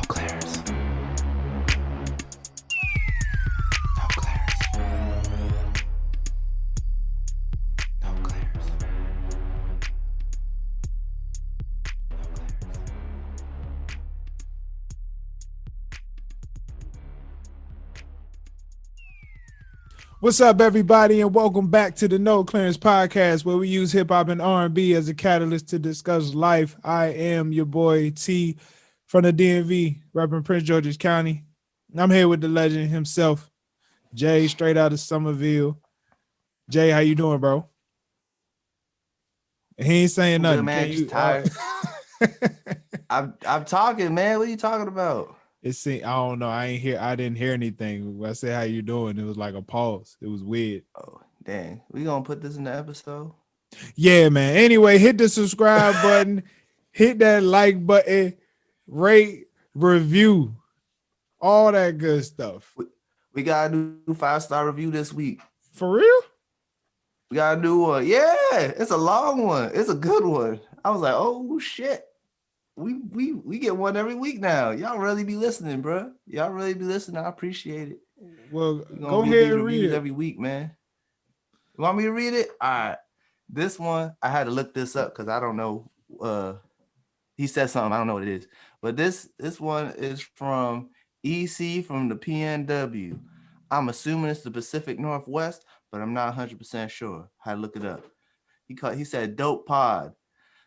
Claire's. No Claire's. No Claire's. What's up, everybody, and welcome back to the No Clearance Podcast, where we use hip hop and R&B as a catalyst to discuss life. I am your boy T from the DMV, repping Prince George's County. I'm here with the legend himself, Jay, straight out of Somerville. Jay, how you doing, bro? He ain't saying nothing. Good, man. Can Just you, tired. I'm talking, man. What are you talking about? I don't know. I didn't hear anything. When I said how you doing, it was like a pause. It was weird. Oh, dang. We gonna put this in the episode? Yeah, man. Anyway, hit the subscribe button, hit that like button, rate, review, all that good stuff. We got a new 5-star review this week. For real? We got a new one. Yeah, it's a long one. It's a good one. I was like, oh shit. We get one every week now. Y'all really be listening, bro. Y'all really be listening. I appreciate it. Well, go ahead and read it every week, man. You want me to read it? All right. This one, I had to look this up because I don't know. He said something. I don't know what it is. But this one is from EC from the PNW. I'm assuming it's the Pacific Northwest, but I'm not 100% sure. I had to look it up. He said, dope pod.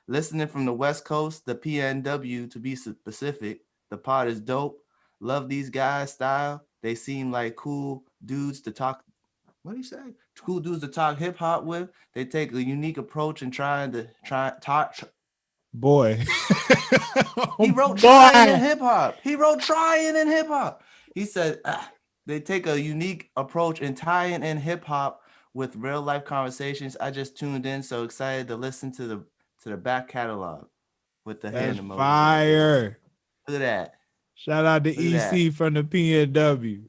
Listening from the West Coast, the PNW to be specific. The pod is dope. Love these guys' style. They seem like cool dudes to talk. What do you say? Cool dudes to talk hip hop with. They take a unique approach in trying to talk. Boy. He wrote trying in hip hop. He said they take a unique approach in tying in hip hop with real life conversations. I just tuned in, so excited to listen to the back catalog with the hand emoji. Fire. Look at that. Shout out to EC from the PNW.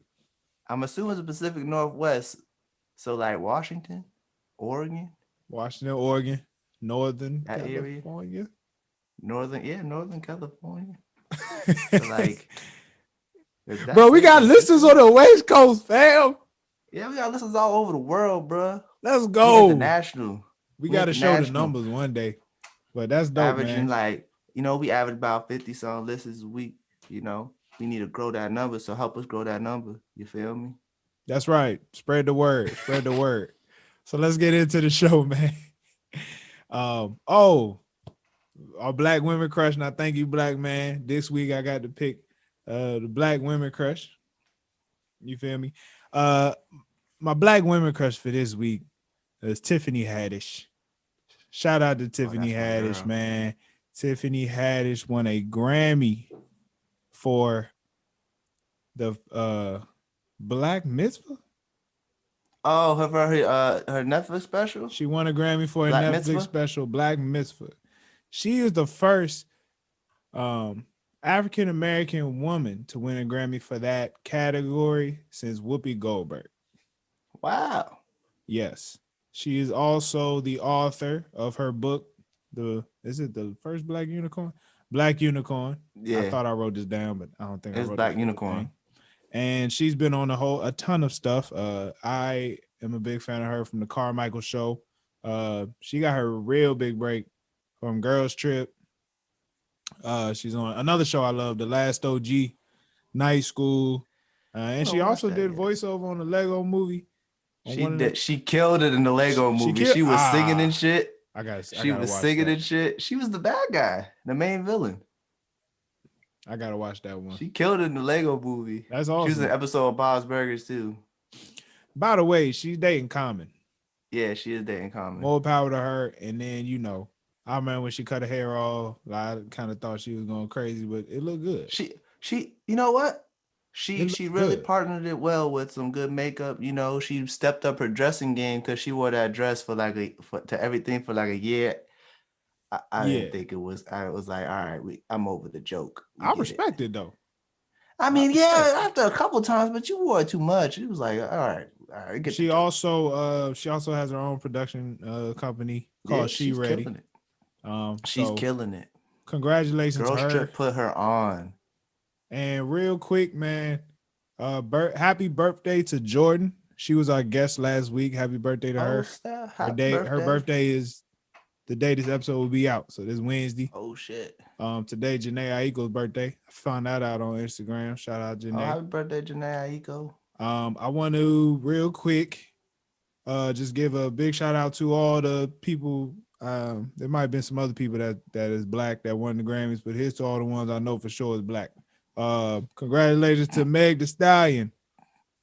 I'm assuming it's the Pacific Northwest. So like Washington, Oregon, Northern that California. Area. Northern California. So like, bro, we got listeners on the West Coast, fam. Yeah, we got listeners all over the world, bro. Let's go. International. We got to show the numbers one day. But that's dope, averaging, man. We average about 50 some listens a week. We need to grow that number. So help us grow that number. You feel me? That's right. Spread the word. So let's get into the show, man. Our Black Women Crush. Now, thank you, Black man. This week I got to pick the Black Women Crush. You feel me? My Black Women Crush for this week is Tiffany Haddish. Shout out to Tiffany Haddish, man. Tiffany Haddish won a Grammy for the Black Mitzvah. Oh, her Netflix special? She won a Grammy for a Netflix special, Black Mitzvah. She is the first African-American woman to win a Grammy for that category since Whoopi Goldberg. Wow. Yes. She is also the author of her book, is it the first Black Unicorn? Black Unicorn. Yeah. I thought I wrote this down, but I don't think it's I wrote Black Unicorn. And she's been on a ton of stuff. I am a big fan of her from the Carmichael Show. She got her real big break from Girls Trip. She's on another show I love, The Last OG, Night School. And she also did voiceover on the Lego movie. She killed it in the Lego movie. She was singing and shit. She was singing and shit. She was the bad guy, the main villain. I gotta watch that one. She killed it in the Lego movie. That's awesome. She was in an episode of Bob's Burgers too. By the way, she's dating Common. Yeah, she is dating Common. More power to her. And then I remember when she cut her hair off. I kind of thought she was going crazy, but it looked good. She, you know what? She really partnered it well with some good makeup. She stepped up her dressing game because she wore that dress for everything for like a year. I didn't think it was. I was like, all right, I'm over the joke. I respect it though. I mean, after a couple of times, but you wore it too much. It was like, all right. She also has her own production company called She Ready. She's killing it. Congratulations to her. Girls Trip put her on. And real quick, man, happy birthday to Jordan. She was our guest last week. Happy birthday to her. Snap. Her Happy birthday. Her birthday is the day this episode will be out. So this Wednesday. Oh shit. Today Janae Aiko's birthday. I found that out on Instagram. Shout out Oh, Janae. happy birthday, Janae Aiko. I want to real quick, just give a big shout out to all the people. There might have been some other people that is black that won the Grammys, but here's to all the ones I know for sure is black. Congratulations to Meg Thee Stallion,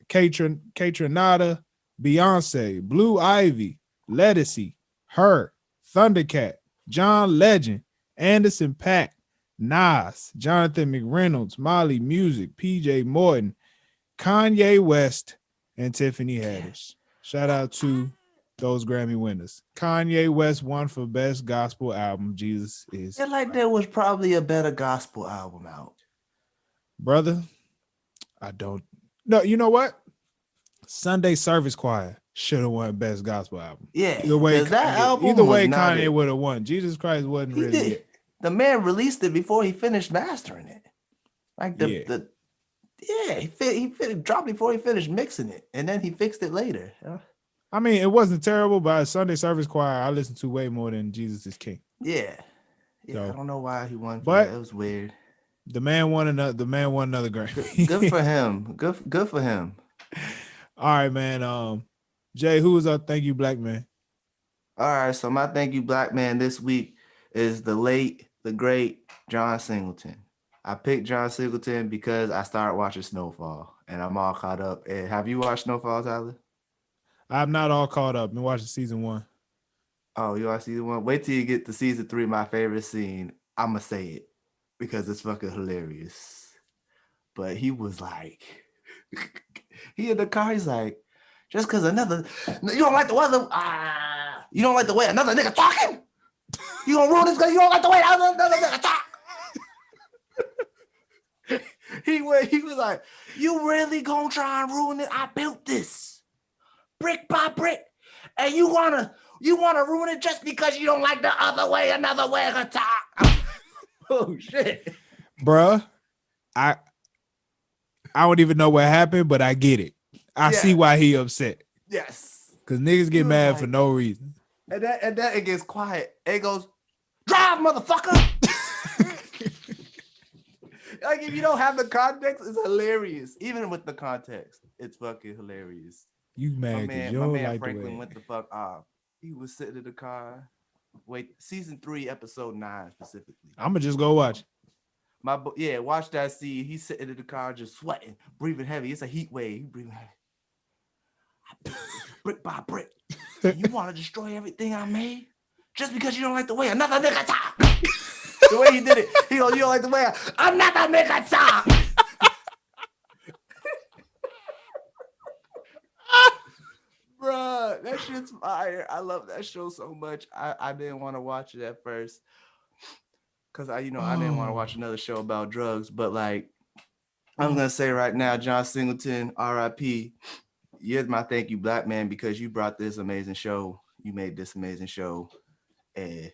Katrinata, Beyonce, Blue Ivy, Lettucey, Her, Thundercat, John Legend, Anderson .Paak, Nas, Jonathan McReynolds, Molly Music, PJ Morton, Kanye West, and Tiffany Haddish. Shout out to those Grammy winners. Kanye West won for Best Gospel Album. Jesus is. Yeah, like there was probably a better gospel album out. Brother, I don't. No, you know what? Sunday Service Choir should have won Best Gospel Album. Yeah. Either way, Kanye Kanye would have won. Jesus Christ wasn't he really did. it. The man released it before he finished mastering it. Like he dropped before he finished mixing it, and then he fixed it later. I mean, it wasn't terrible, but Sunday Service Choir I listened to way more than Jesus is King. Yeah. So, I don't know why he won, but that. It was weird. The man won another Grammy. Good for him. Good for him. All right, man. Jay, who was our thank you black man? All right, so my thank you black man this week is the late, the great John Singleton. I picked John Singleton because I started watching Snowfall, and I'm all caught up. And have you watched Snowfall, Tyler? I'm not all caught up. Been watching season 1. Oh, you watched season 1? Wait till you get to season 3. My favorite scene. I'ma say it because it's fucking hilarious. But he was like, he in the car. He's like, just because you don't like the weather. You don't like the way another nigga talking. You gonna ruin this because you don't like the way another nigga talk. He was like, you really gonna try and ruin it? I built this brick by brick, and you wanna ruin it just because you don't like the another way to talk. Oh shit, bruh. I don't even know what happened, but I get it. I see why he upset. Yes, because niggas get mad for no reason. And then it gets quiet. It goes, drive, motherfucker. Like, if you don't have the context, it's hilarious. Even with the context, it's fucking hilarious. You mad because you my don't man like Franklin the way. went the fuck off. He was sitting in the car. Wait, season 3, episode 9 specifically. I'm gonna just go watch. Watch that scene. He's sitting in the car just sweating, breathing heavy. It's a heat wave. He breathing heavy. I built this brick by brick. And you want to destroy everything I made just because you don't like the way another nigga talk. The way he did it, he goes, you don't like the way another nigga talk. Bruh, that shit's fire. I love that show so much. I didn't want to watch it at first because I didn't want to watch another show about drugs. But like, I'm gonna say right now, John Singleton, R.I.P. You're my thank you, black man, because you brought this amazing show. You made this amazing show, and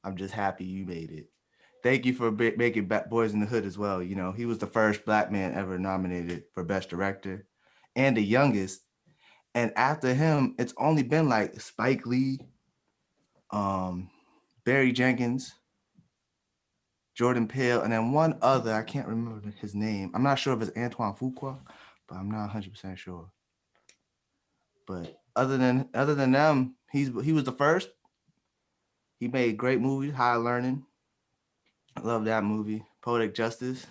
I'm just happy you made it. Thank you for making Boys in the Hood as well. You know, he was the first black man ever nominated for Best Director, and the youngest. And after him, it's only been like Spike Lee, Barry Jenkins, Jordan Peele, and then one other. I can't remember his name. I'm not sure if it's Antoine Fuqua, but I'm not 100% sure. But other than them, he was the first. He made great movies, High Learning. I love that movie, Poetic Justice,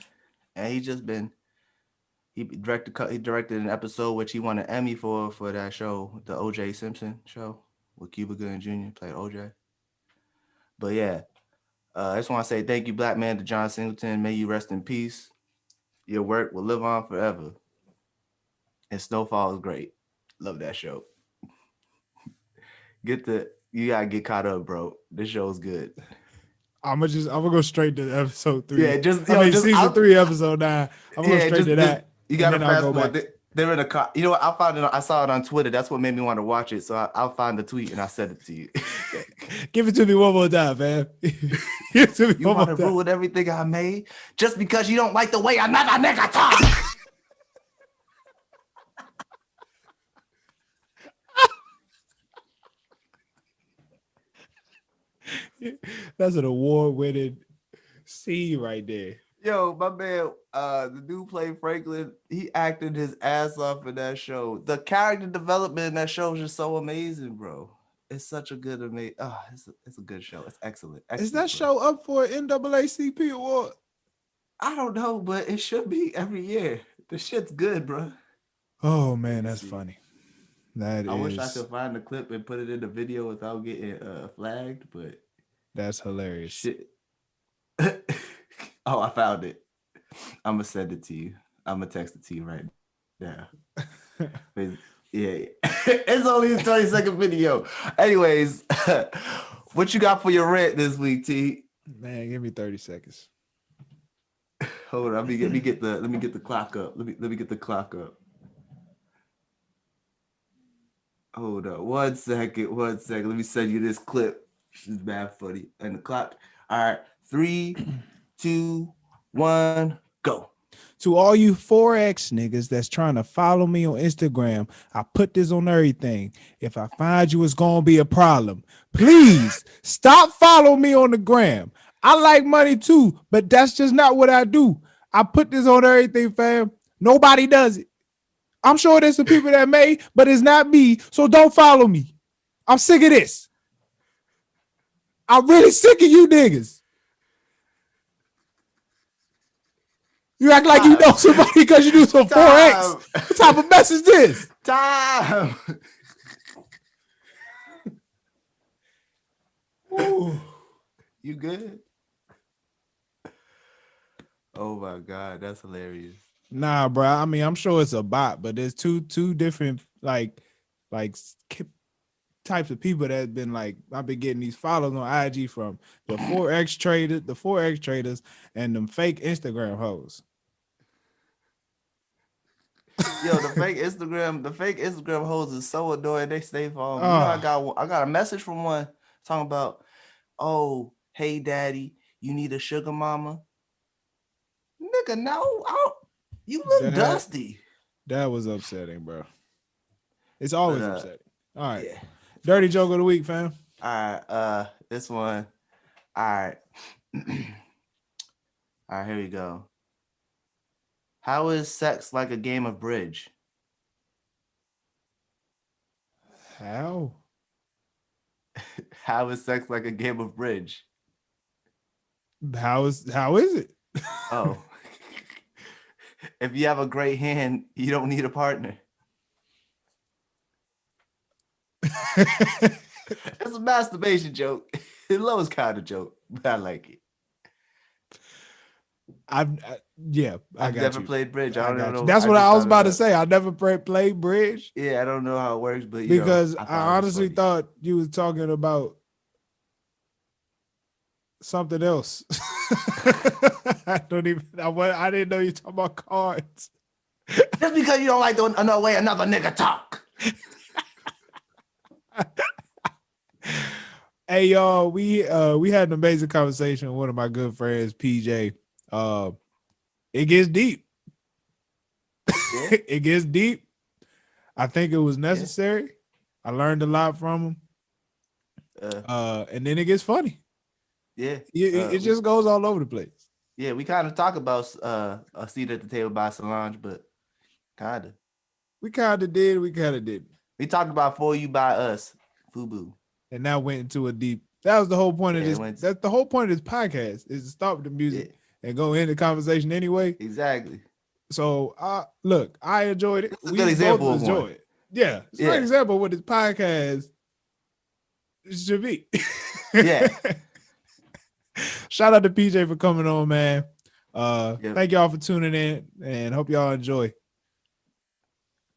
and he directed an episode which he won an Emmy for that show, the O.J. Simpson show with Cuba Gooding Jr. played O.J. But yeah, I just want to say thank you, black man, to John Singleton. May you rest in peace. Your work will live on forever. And Snowfall is great. Love that show. You gotta get caught up, bro. This show is good. I'm gonna go straight to episode 3. Yeah, season 3, episode 9. I'm going straight to that. You gotta fast forward. They're in the car. I'll find it. I saw it on Twitter. That's what made me want to watch it. So I'll find the tweet and I'll send it to you. Give it to me one more time, fam. Give it to me You one want more to time. ruin everything I made just because you don't like the way another nigga talk? That's an award-winning scene right there. Yo, my man, the dude played Franklin. He acted his ass off in that show. The character development in that show is just so amazing, bro. It's such a good, amazing. Oh, it's a good show. It's excellent. Is Excellent, that bro. show up for an NAACP award? I don't know, but it should be every year. The shit's good, bro. Oh man, me that's see. funny. That I wish I is could find the clip and put it in the video without getting flagged, but that's hilarious. shit. Oh, I found it. I'm gonna send it to you. I'm gonna text it to you right now. Yeah, it's only a 20-second video. Anyways, what you got for your rent this week, T? Man, give me 30 seconds. Hold on, let me get the clock up. Let me get the clock up. Hold on, 1 second. Let me send you this clip. She's bad funny. And the clock. All right, 3, 2, 1, go. To all you 4X niggas that's trying to follow me on Instagram, I put this on everything. If I find you, it's gonna be a problem. Please stop following me on the gram. I like money too, but that's just not what I do. I put this on everything, fam. Nobody does it. I'm sure there's some people that may, but it's not me. So don't follow me. I'm sick of this. I'm really sick of you niggas. You act like you know somebody because you do some 4X. What type of mess is this? Time. You good? Oh my God, that's hilarious. Nah, bro. I mean, I'm sure it's a bot, but there's two different like types of people that have been like, I've been getting these follows on IG from the 4X traders, and them fake Instagram hoes. Yo, the fake Instagram hoes is so annoying. They stay following me. You know, I got a message from one talking about, oh, hey daddy, you need a sugar mama? Nigga, no, you look dusty. That was upsetting, bro. It's always upsetting. All right. Yeah. Dirty joke of the week, fam. All right, this one. All right. All right, here we go. How is sex like a game of bridge? How? How is sex like a game of bridge? How is it? Oh. If you have a great hand, you don't need a partner. It's a masturbation joke. It's the lowest kind of joke, but I like it. I've never played bridge. I don't even know. That's what I was about to say. I never played bridge. Yeah, I don't know how it works, but because I honestly thought you was talking about something else. I didn't know you talking about cards. Just because you don't like the way another nigga talk. Hey y'all, we had an amazing conversation with one of my good friends, PJ. It gets deep. Yeah. It gets deep. I think it was necessary. Yeah. I learned a lot from him. And then it gets funny. Yeah. It just goes all over the place. Yeah, we kind of talk about A Seat at the Table by Solange, but kind of. We kind of did. We kind of didn't. We talked about For You by Us, FUBU. And now went into a deep. That was the whole point of this. That's the whole point of this podcast, is to stop the music and go into conversation anyway. Exactly. So look, I enjoyed it. It's a good example of one. It. Yeah, it's a good example of what this podcast should be. Yeah. Shout out to PJ for coming on, man. Thank y'all for tuning in, and hope y'all enjoy.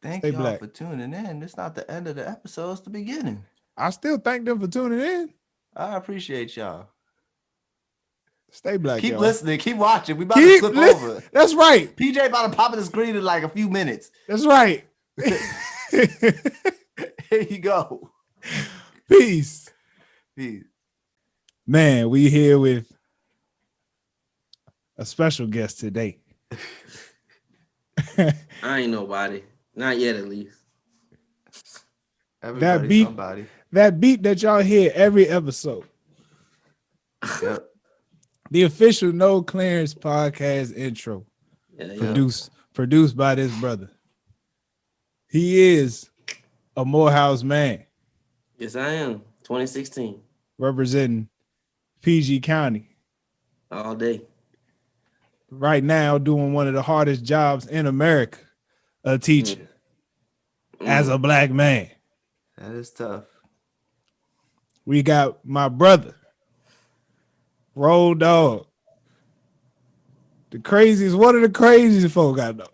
Thank y'all for tuning in. It's not the end of the episode, it's the beginning. I still thank them for tuning in. I appreciate y'all. Stay black. Keep y'all. Listening. Keep watching. We about to flip over. That's right. PJ about to pop in the screen in like a few minutes. That's right. Here you go. Peace. Peace. Man, we here with a special guest today. I ain't nobody. Not yet, at least. Everybody, beat- somebody. That beat that y'all hear every episode. Yep. The official No Clearance podcast intro. Yeah. Produced by this brother. He is a Morehouse man Yes, I am. 2016. representing PG County. All day. Right now doing one of the hardest jobs in America, a teacher, as a black man. That is tough. We got my brother, Road Dog. One of the craziest folk I know.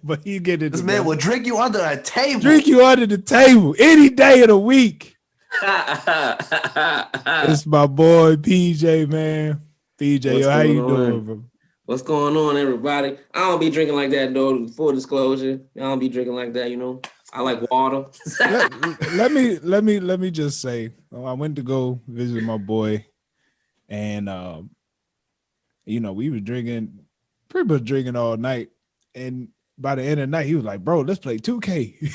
But he get it. This man will drink you under a table. Drink you under the table any day of the week. It's my boy PJ, man. PJ, yo, how you doing, bro? What's going on, everybody? I don't be drinking like that, though. Full disclosure, I don't be drinking like that. You know, I like water. let me just say, I went to go visit my boy, and we were drinking, pretty much drinking all night, and by the end of the night, he was like, "Bro, let's play 2K."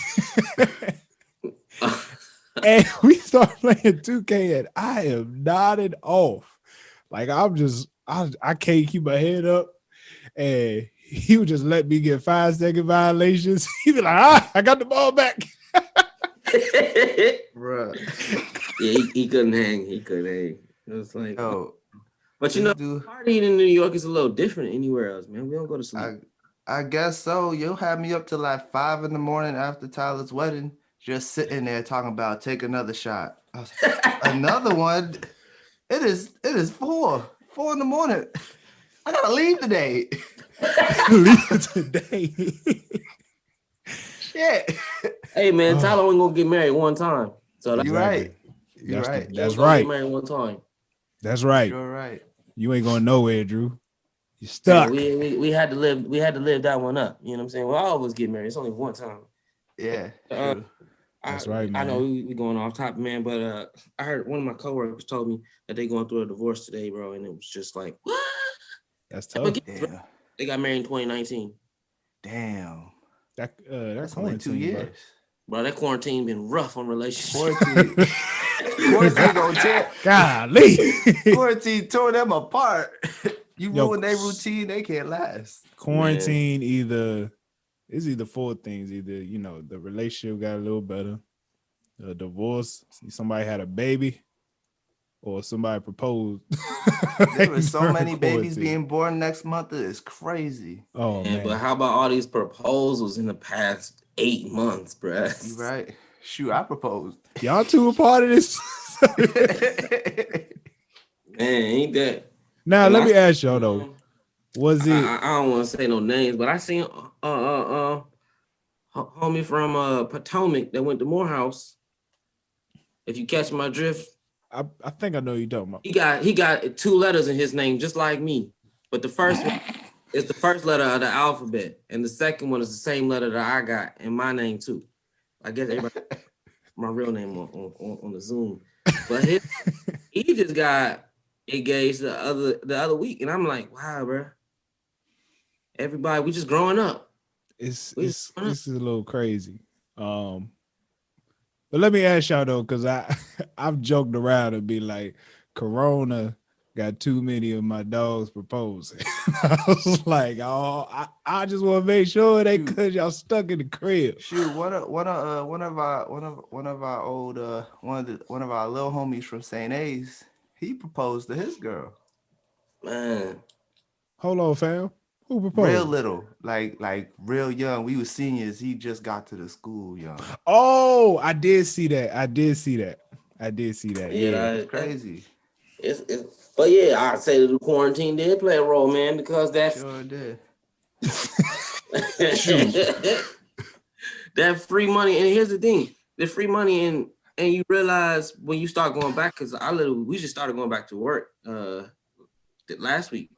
And we started playing 2K, and I am nodded off. Like I can't keep my head up, and he would just let me get 5-second violations. He'd be like, I got the ball back. Bruh. Yeah, he couldn't hang. He couldn't hang. It was like, but you know, dude, partying in New York is a little different anywhere else, man. We don't go to sleep. I guess so. You'll have me up till like 5 a.m. after Tyler's wedding, just sitting there talking about take another shot. I was like, another one. It is 4 a.m. I gotta leave today. Shit. Hey man, Tyler only gonna get married one time. So that's You're right. You're right. That's right. Get married one time. That's right. You're right. You ain't going nowhere, Drew. You stuck. Yeah, we had to live that one up. You know what I'm saying? Well, all of us get married. It's only one time. Yeah. True. That's right, man. I know we going off topic, man, but I heard one of my coworkers told me that they going through a divorce today, bro, and it was just like, what? That's tough. Yeah. They got married in 2019. Damn. That's only 2 years. Bro, that quarantine been rough on relationships. Quarantine gonna tear. Golly. Quarantine tore them apart. You ruin their routine, they can't last. Quarantine it's either 4 things. Either, the relationship got a little better, a divorce, somebody had a baby, or somebody proposed. There were so many babies being born next month. It's crazy. Oh, man. But how about all these proposals in the past 8 months, bro? You right. Shoot, I proposed. Y'all two a part of this? Man, ain't that? Now, let me ask y'all, though. Was it? I don't want to say no names, but I seen homie from Potomac that went to Morehouse. If you catch my drift, I think I know you're talking about. He got 2 letters in his name, just like me. But the first one is the first letter of the alphabet, and the second one is the same letter that I got in my name too. I guess everybody my real name on the Zoom, but he just got engaged the other week, and I'm like, wow, bro. Everybody, we just growing up. It's a little crazy. But let me ask y'all though, because I've joked around and be like, Corona got too many of my dogs proposing. I was like, I just want to make sure they cause y'all stuck in the crib. Shoot, one of our old one of our little homies from St. A's, he proposed to his girl. Man, hold on, fam. Who proposed? Real little, like real young. We were seniors. He just got to the school young. Oh, I did see that. Yeah, it's crazy. But yeah, I'd say the quarantine did play a role, man, because that sure did. That free money, and here's the thing: the free money, and you realize when you start going back, because we just started going back to work last week,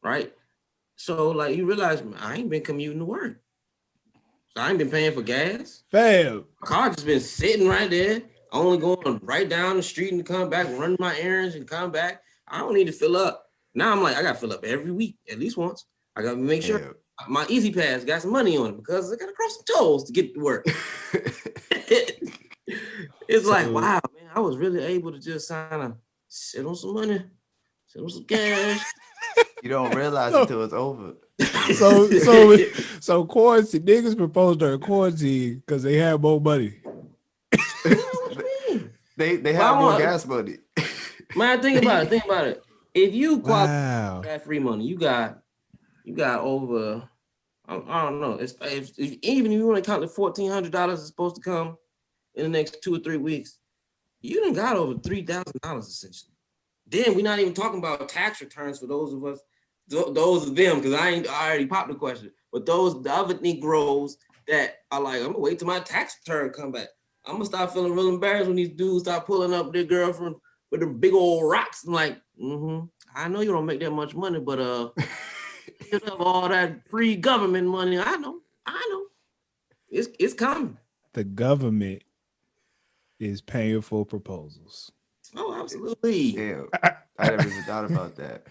right? So like you realize I ain't been commuting to work. So I ain't been paying for gas. Fam. My car just been sitting right there. only going right down the street and come back, run my errands and come back. I don't need to fill up. Now I'm like, I gotta fill up every week, at least once. I gotta make sure my Easy Pass got some money on it because I gotta cross some toes to get to work. It's like, wow, man, I was really able to just kind of sit on some money, sit on some cash. You don't realize until it's over. So quarantine niggas proposed during quarantine because they had more money. They have more gas money. Man, think about it. If you qualify for free money, you got over. I don't know. Even if you want to count the $1,400 is supposed to come in the next 2 or 3 weeks, you done got over $3,000 essentially. Then we're not even talking about tax returns for those of us, those of them, because I already popped the question. But the other Negroes that are like, I'm gonna wait till my tax return come back. I'm gonna start feeling real embarrassed when these dudes start pulling up their girlfriend with the big old rocks. I'm like, I know you don't make that much money, but get up all that free government money. I know. It's coming. The government is paying for proposals. Oh, absolutely. Yeah, I never even thought about that.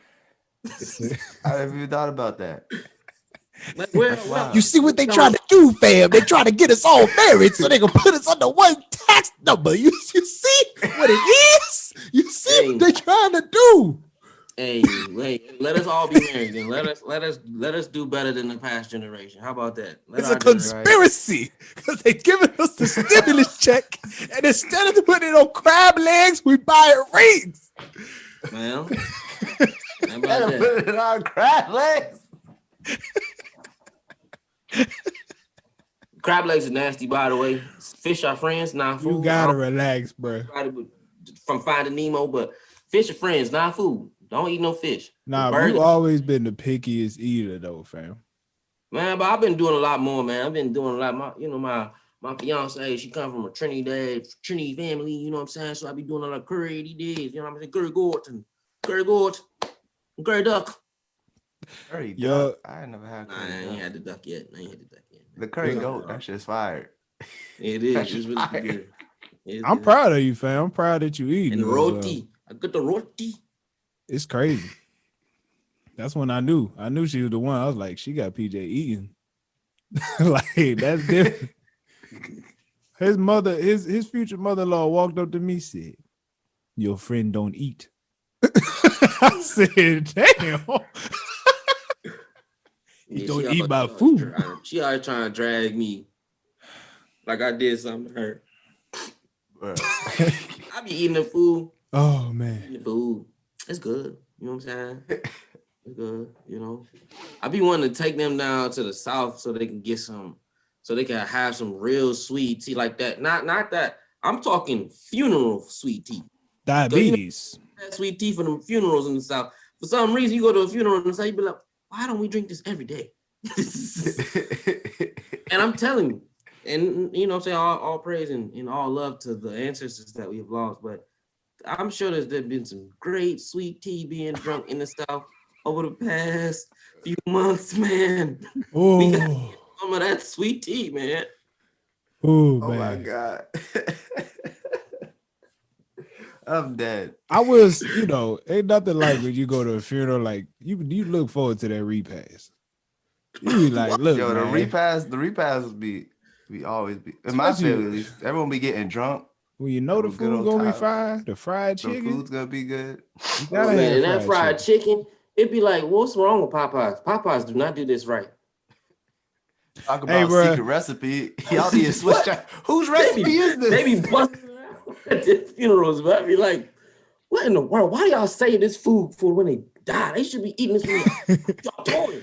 Well, you see what they trying to do, fam? They trying to get us all married so they can put us under one tax number. You see what it is? You see what they trying to do? Hey, let us all be married then. Let us do better than the past generation. How about that? It's a conspiracy because they giving us the stimulus check, and instead of putting it on crab legs, we buy rings. Well, how about that? Put it on crab legs. Crab legs are nasty, by the way. Fish are friends, not food. You gotta relax, bro. From Finding Nemo, but fish are friends, not food. Don't eat no fish. Nah, you've always been the pickiest eater, though, fam. Man, but I've been doing a lot more, man. I've been doing a lot. My fiance, she come from a Trinity family. You know what I'm saying? So I be doing a lot of curry days. You know what I'm saying? Curry goat, curry duck. Curry duck. I ain't never had curry duck. I ain't had the duck yet. The curry goat, that shit's fire. It is. It's really good. I'm proud of you, fam. I'm proud that you eat. And roti. I got the roti. It's crazy. That's when I knew she was the one. I was like, she got PJ eating. Like, that's different. His mother, his future mother-in-law walked up to me, said, "Your friend don't eat." I said, "Damn." You don't eat my food. She always trying to drag me like I did something to her. I be eating the food. Oh man. Eating the food. It's good. You know what I'm saying? It's good, you know. I be wanting to take them down to the South so they can get some, so they can have some real sweet tea like that. Not that. I'm talking funeral sweet tea. Diabetes. That sweet tea for them funerals in the South. For some reason, you go to a funeral in the South, you be like, why don't we drink this every day? And I'm telling you, and you know what I'm saying, all praise and all love to the ancestors that we have lost, but I'm sure there's been some great sweet tea being drunk in the South over the past few months, man. Oh, we got to get some of that sweet tea, man. Oh my God. I'm dead. I was, ain't nothing like when you go to a funeral, like you look forward to that repast. You be like, look, yo, man. the repast be always be in my family at least. Everyone be getting drunk. Well, you know the food gonna be fire. The fried chicken. The food's gonna be good. And that fried chicken, it'd be like, what's wrong with Popeyes? Popeyes do not do this right. Talk about secret recipe. Y'all need to switch out. Whose recipe is this? They be busting at the funerals, but I'd be like, what in the world? Why do y'all save this food for when they die? They should be eating this food. Y'all told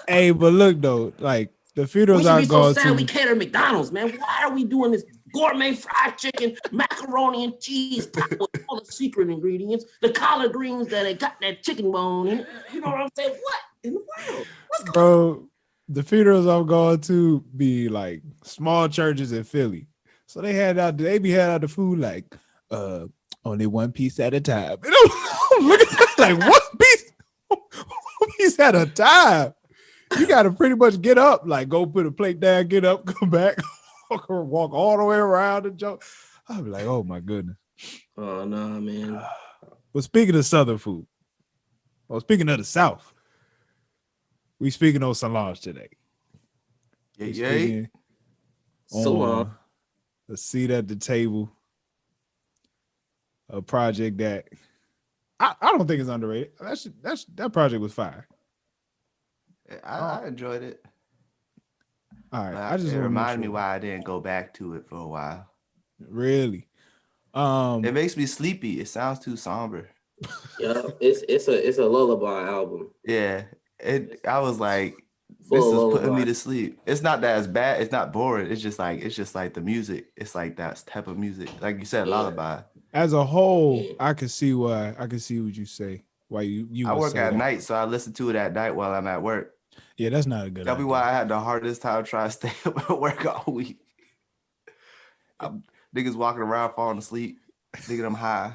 Hey, but look though, like the funerals are going to. We cater McDonald's, man. Why are we doing this gourmet fried chicken, macaroni and cheese with all the secret ingredients, the collard greens that they got that chicken bone in it? You know what I'm saying? What in the world? What's going on? The funerals I'm going to be like small churches in Philly. So they be had out the food like only one piece at a time. And I'm looking at like one piece at a time. You gotta pretty much get up, like go put a plate down, get up, come back, walk all the way around the joke. I'll be like, oh my goodness. Oh no, man. But speaking of Southern food, speaking of the South, we speaking on Solange today. Yeah, We yeah. speaking So long. on a seat at the table, a project that I don't think is underrated. That project was fire. I enjoyed it. All right, But I just it want to make reminded me sure. why I didn't go back to it for a while. Really, It makes me sleepy. It sounds too somber. Yeah, it's a lullaby album. Yeah, I was like, Full this is lullaby. putting me to sleep. It's not that it's bad. It's not boring. It's just like the music. It's like that type of music. Like you said, Yeah. lullaby. as a whole, Yeah. I can see why. I can see what you say. Why you I would work say at that. night, so I listen to it at night while I'm at work. Yeah, that's not a good That'll be idea. why I had the hardest time trying to stay up at work all week. Niggas walking around falling asleep, thinking I'm high.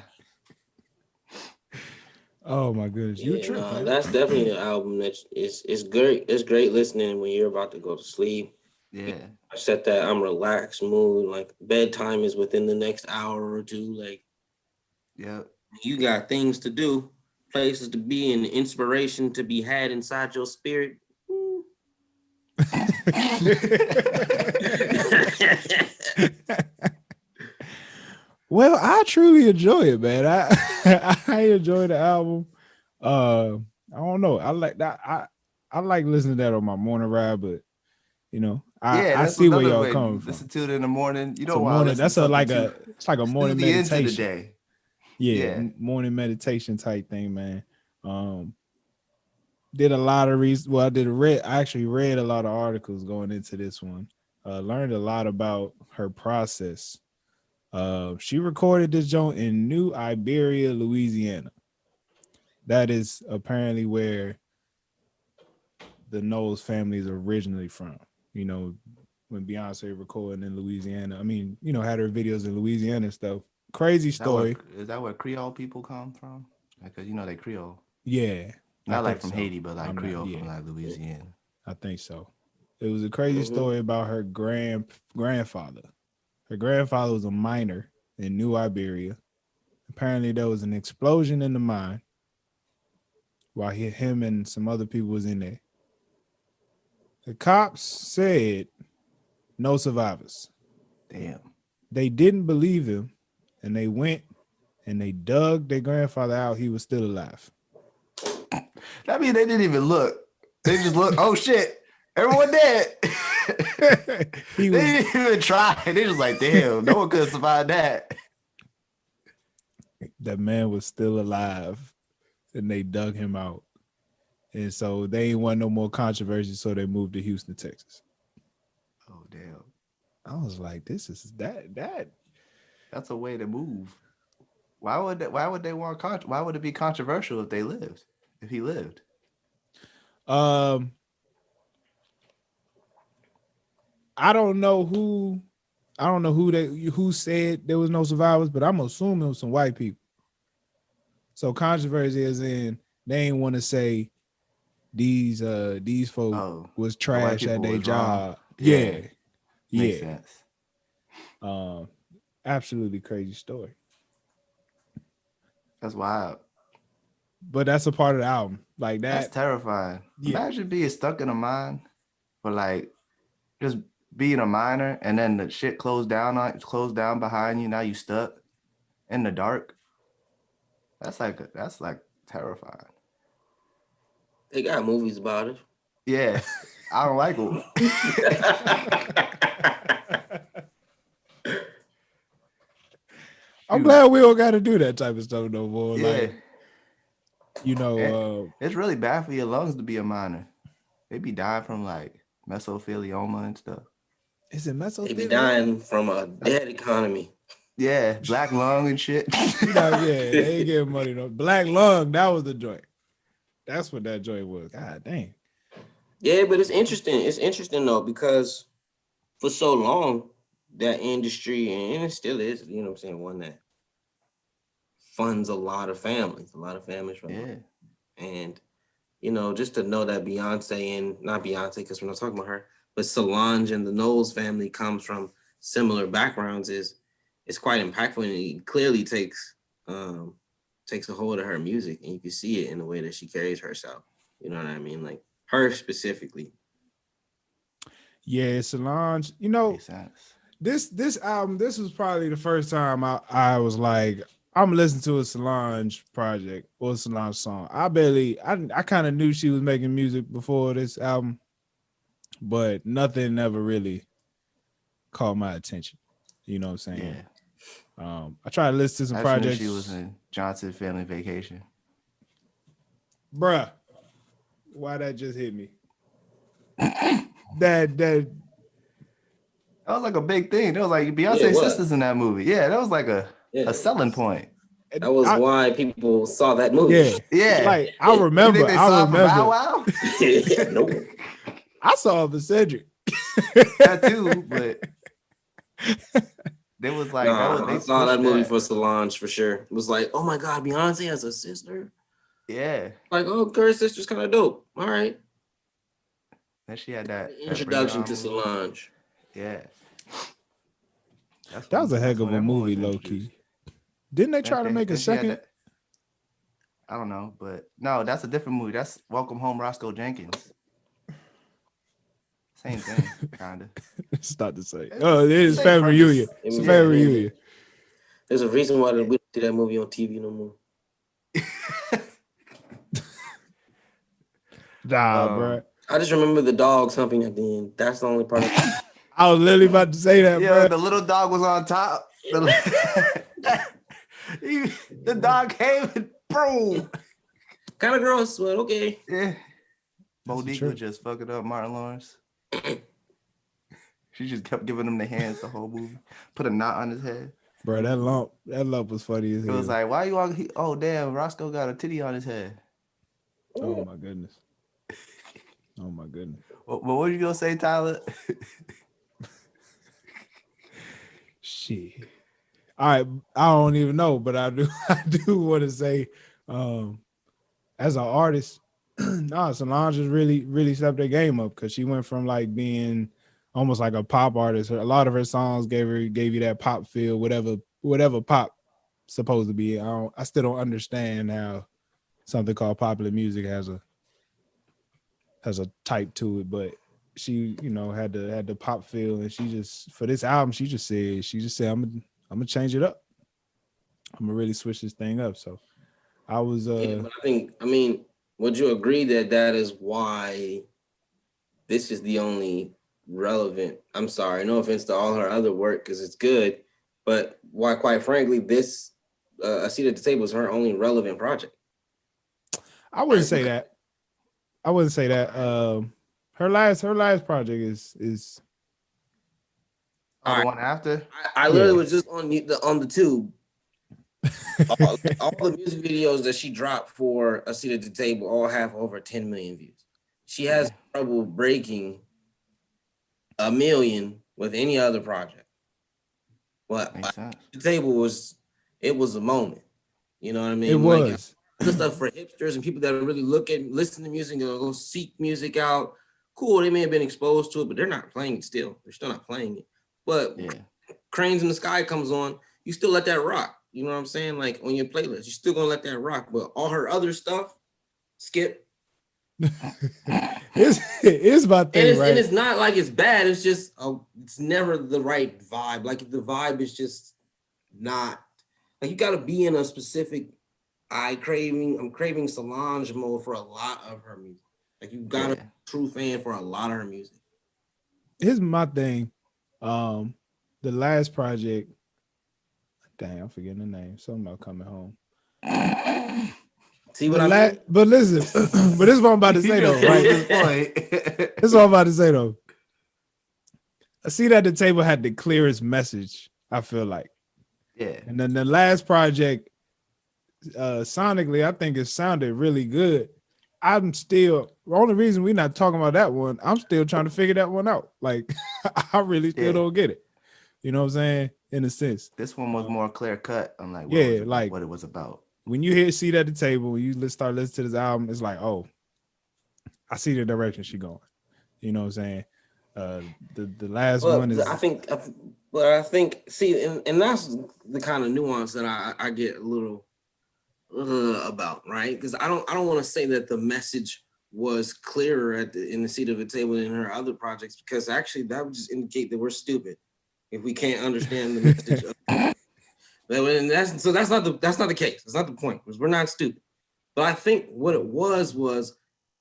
Oh my goodness, you Yeah, tripping? no, that's definitely an album that it's great. It's great listening when you're about to go to sleep. Yeah. I set that I'm relaxed mood. Like bedtime is within the next hour or two. Like Yep. you got things to do, places to be, and inspiration to be had inside your spirit. Well, I truly enjoy it, man. I enjoy the album. I don't know. I like that. I like listening to that on my morning ride, but you know, I that's see where another y'all way. coming from. Listen to it in the morning. You It's a don't want to morning. listen That's to a something it's like a morning through the end of the meditation. day. Yeah, morning meditation type thing, man. Did a lot of reasons. Well, I actually read a lot of articles going into this one. Learned a lot about her process. She recorded this joint in New Iberia, Louisiana. That is apparently where the Knowles family is originally from. You know, when Beyonce recording in Louisiana, I mean, you know, had her videos in Louisiana and stuff. Crazy story. Is that where Creole people come from? Because you know they Creole. Yeah. Not I like think from so. Haiti, but like I'm not- Creole yeah. from like Louisiana. I think so. It was a crazy story about her grandfather. Her grandfather was a miner in New Iberia. Apparently, there was an explosion in the mine while him and some other people was in there. The cops said no survivors. Damn. They didn't believe him, and they went and they dug their grandfather out. He was still alive. That means they didn't even look. They just look. Oh shit! Everyone dead. They didn't even try. They just like, damn, no one could survive that. That man was still alive, and they dug him out. And so they ain't want no more controversy, so they moved to Houston, Texas. Oh damn! I was like, this is that. That's a way to move. Why would they want why would it be controversial if he lived? I don't know who said there was no survivors, but I'm assuming it was some white people. So controversy is in they ain't want to say these folks was trash at their job. Yeah. Makes sense. Absolutely crazy story. That's wild. But that's a part of the album. Like that. That's terrifying. Yeah. Imagine being stuck in a mine for like just being a miner and then the shit closed down behind you. Now you stuck in the dark. That's like terrifying. They got movies about it. Yeah. I don't like them. I'm glad we don't got to do that type of stuff no more. Yeah. Like, you know, it's really bad for your lungs to be a miner. They be dying from like mesothelioma and stuff. Is it mesothelioma? They be dying from a dead economy. Yeah, black lung and shit. They ain't getting money. No. Black lung, that was the joint. That's what that joint was. God dang. Yeah, but it's interesting. It's interesting though, because for so long, that industry, and it still is, you know what I'm saying, one that funds a lot of families from it. And, you know, just to know that Beyonce and not Beyonce, because we're not talking about her, but Solange and the Knowles family comes from similar backgrounds is it's quite impactful, and it clearly takes a hold of her music, and you can see it in the way that she carries herself. You know what I mean? Like her specifically. Yeah, Solange. You know, Makes sense. this album, this was probably the first time I was like, I'm listening to a Solange project or a Solange song. I kind of knew she was making music before this album, but nothing ever really caught my attention. You know what I'm saying? Yeah. I tried to listen to some I just knew projects. she was in Johnson Family Vacation. Bruh, why that just hit me? that That was like a big thing. That was like Yeah, Beyonce it was. sisters in that movie. Yeah, that was like a selling point. That was why people saw that movie. Yeah. Yeah. Like I remember. You think they saw it for Bow Wow? Nope. I saw it for Cedric. That too, but they was like I saw that movie for Solange for sure. It was like, oh my God, Beyonce has a sister. Yeah. Like, oh, her sister's kind of dope. All right. And she had that Introduction to movie. Solange. Yeah. That was a heck of a movie, low key. Didn't they try to make a second? I don't know, but no, that's a different movie. That's Welcome Home, Roscoe Jenkins. Same thing, kind of. It's not the same. Oh, it is family reunion. It's a family reunion. There's a reason why we don't see that movie on TV no more. Nah, bro. I just remember the dogs humping at the end. That's the only part. I was literally about to say that, bro. The little dog was on top. The dog came and boom. Kind of gross, but okay. Yeah. Monique was just fucking up Martin Lawrence. She just kept giving him the hands the whole movie. Put a knot on his head. Bro, that lump was funny as hell. It was like, why you all? Oh damn, Roscoe got a titty on his head. Oh my goodness. Oh my goodness. What were you gonna say, Tyler? Shit. All right, I don't even know, but I do want to say, as an artist, Solange has really stepped their game up because she went from like being almost like a pop artist. A lot of her songs gave you that pop feel, whatever pop supposed to be. I still don't understand how something called popular music has a type to it, but she, had the pop feel, and she just, for this album, she just said I'm gonna change it up. I'm gonna really switch this thing up. So I was but I mean, would you agree that is why this is the only relevant? I'm sorry, no offense to all her other work because it's good, but why, quite frankly, this A Seat at the Table is her only relevant project. I wouldn't say that. Her last project is the one after. I literally was just on the tube. all the music videos that she dropped for A Seat at the Table all have over 10 million views. She has trouble breaking 1 million with any other project. But the table was a moment. You know what I mean? It was. The stuff for hipsters and people that really listen to music and go seek music out. Cool, they may have been exposed to it, but they're not playing it still. They're still not playing it. But Cranes in the Sky comes on, you still let that rock. You know what I'm saying? Like on your playlist, you're still gonna let that rock. But all her other stuff, skip. it's my thing, right? And it's not like it's bad. It's just it's never the right vibe. Like the vibe is just not like you got to be in a specific. I'm craving Solange mode for a lot of her music. Like you got a true fan for a lot of her music. Here's my thing. The last project. Dang, I'm forgetting the name. Something about coming home. See what I mean? But listen, but this is what I'm about to say though, right? This is what I'm about to say though. A Seat at the Table had the clearest message, I feel like. Yeah. And then the last project, sonically, I think it sounded really good. The only reason we're not talking about that one, I'm still trying to figure that one out. Like, I really still don't get it. You know what I'm saying? In a sense. This one was more clear cut on like what it was about. When you hear Seat at the Table, when you start listening to this album, it's like, oh, I see the direction she's going. You know what I'm saying? The last one is. I think But I think, see, and that's the kind of nuance that I get a little about, right? Because I don't want to say that the message was clearer in the seat of the table than her other projects, because actually that would just indicate that we're stupid if we can't understand the message. And that's not the case. That's not the point, because we're not stupid. But I think what it was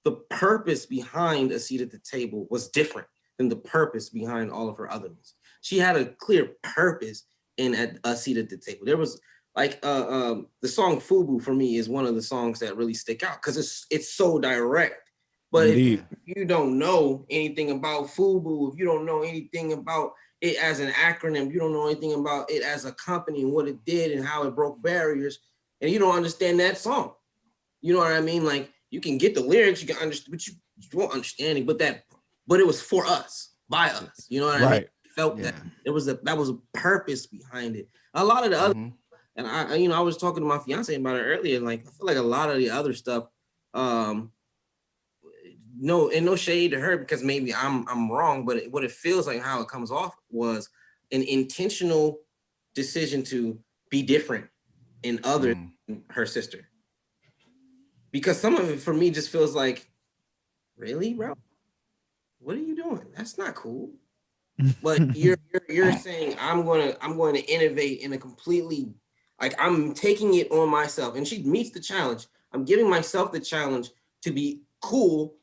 the purpose behind A Seat at the Table was different than the purpose behind all of her others. She had a clear purpose in A Seat at the Table. There was like the song "Fubu" for me is one of the songs that really stick out because it's so direct. But if you don't know anything about Fubu, if you don't know anything about it as an acronym, you don't know anything about it as a company and what it did and how it broke barriers, and you don't understand that song. You know what I mean? Like, you can get the lyrics, you can understand, but you won't understand it. But it was for us, by us. You know what I mean? Felt that that was a purpose behind it. A lot of the other, and I was talking to my fiance about it earlier. Like, I feel like a lot of the other stuff, no shade to her, because maybe I'm wrong, but what it feels like, how it comes off, was an intentional decision to be different in other than her sister. Because some of it for me just feels like, really, bro? What are you doing? That's not cool. But you're saying I'm going to innovate in a completely, like, I'm taking it on myself, and she meets the challenge. I'm giving myself the challenge to be cool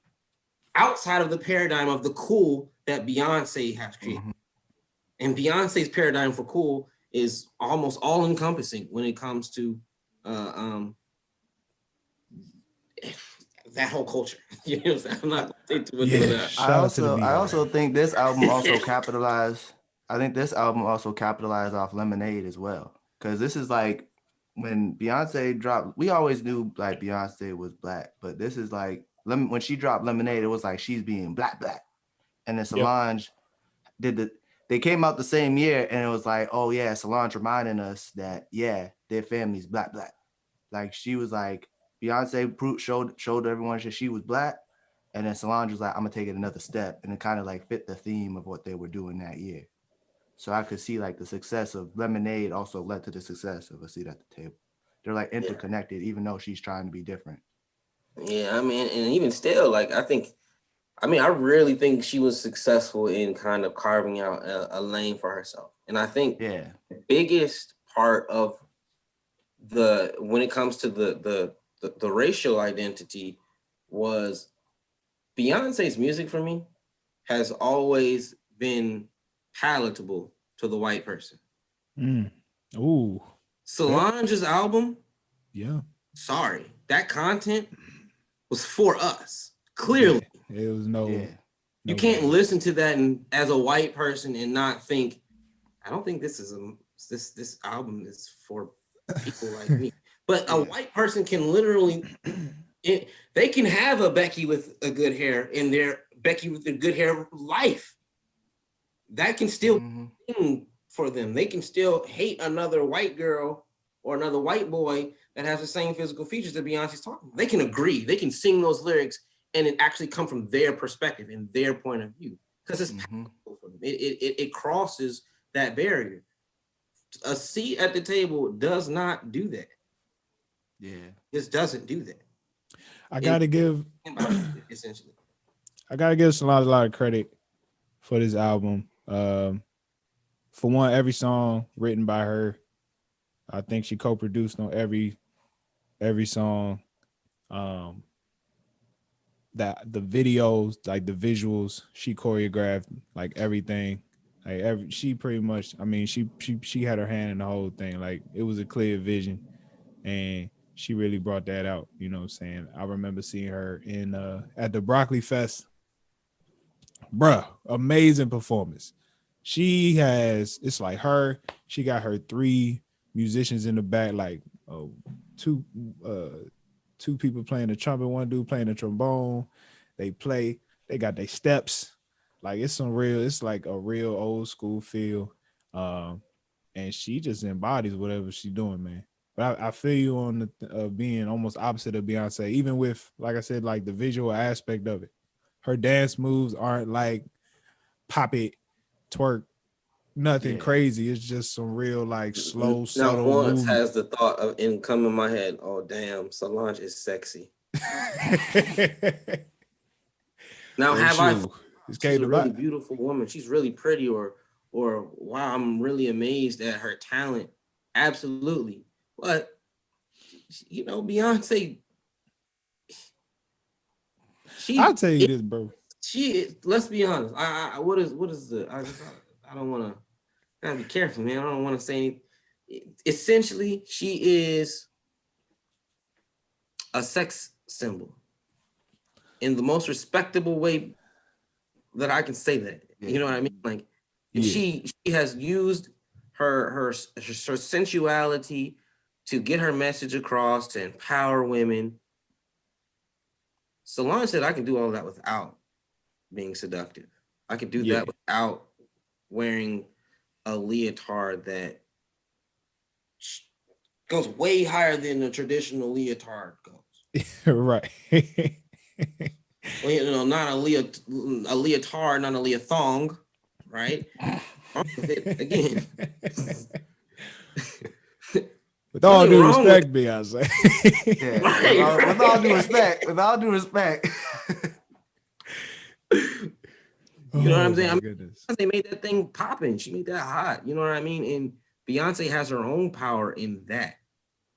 outside of the paradigm of the cool that Beyonce has created. And Beyonce's paradigm for cool is almost all encompassing when it comes to that whole culture. You know what I'm saying? I'm not gonna say too much of that. I also think this album also capitalized. I think this album also capitalized off Lemonade as well. Cause this is like when Beyonce dropped, we always knew like Beyonce was black, but this is like when she dropped Lemonade, it was like she's being black. And then Solange they came out the same year, and it was like, oh yeah, Solange reminding us that their family's black. Like, she was like, Beyonce showed everyone that she was black, and then Solange was like, I'm gonna take it another step, and it kind of like fit the theme of what they were doing that year. So I could see like the success of Lemonade also led to the success of A Seat at the Table. They're like interconnected, even though she's trying to be different. Yeah, I mean, and even still, like, I really think she was successful in kind of carving out a lane for herself. And I think the biggest part of when it comes to the racial identity was Beyonce's music for me has always been palatable to the white person. Ooh. Solange's album, sorry, that content was for us. Clearly. It was you can't listen to that as a white person and not think, I don't think this album is for people like me. But a white person can literally, they can have a Becky with a good hair in their Becky with a good hair life. That can still be for them. They can still hate another white girl or another white boy that has the same physical features that Beyonce's talking about. They can agree. They can sing those lyrics and it actually come from their perspective and their point of view, because it's palatable for them. It crosses that barrier. A Seat at the Table does not do that. This doesn't do that. I gotta give essentially. I gotta give Solange a lot of credit for this album. For one, every song written by her. I think she co-produced on every song. That the videos, like the visuals, she choreographed like everything. Like she pretty much, I mean, she had her hand in the whole thing. Like, it was a clear vision, and she really brought that out. You know what I'm saying? I remember seeing her in at the Broccoli Fest. Bruh, amazing performance. It's like her. She got her 3 musicians in the back, like two people playing the trumpet, one dude playing the trombone. They got their steps. Like, it's like a real old school feel. And she just embodies whatever she's doing, man. But I feel you on the being almost opposite of Beyonce, even with, like I said, like the visual aspect of it. Her dance moves aren't like pop it, twerk, nothing Yeah. crazy. It's just some real like slow, Not subtle once movement. has the thought of in come in my head, oh damn, Solange is sexy. Now have I It's she's came a to really mind. beautiful woman. She's really pretty, or wow, I'm really amazed at her talent. Absolutely. But you know, Beyonce, I'll she tell you this, bro. let's be honest. What is the I don't want to gotta be careful, man. I don't want to say anything. Essentially, she is a sex symbol in the most respectable way that I can say that. You know what I mean? Like, and Yeah. she has used her sensuality to get her message across, to empower women. Solange said, I can do all that without being seductive. I can do that without wearing a leotard that goes way higher than the traditional leotard goes. Right. Well, you know, not a leotard, not a leothong, right? Again. With all due Nothing wrong respect, Beyonce. Yeah. Right, With all due respect. With all due respect. You know what I'm saying? my I mean, goodness. they made that thing popping. She made that hot. You know what I mean? And Beyonce has her own power in that.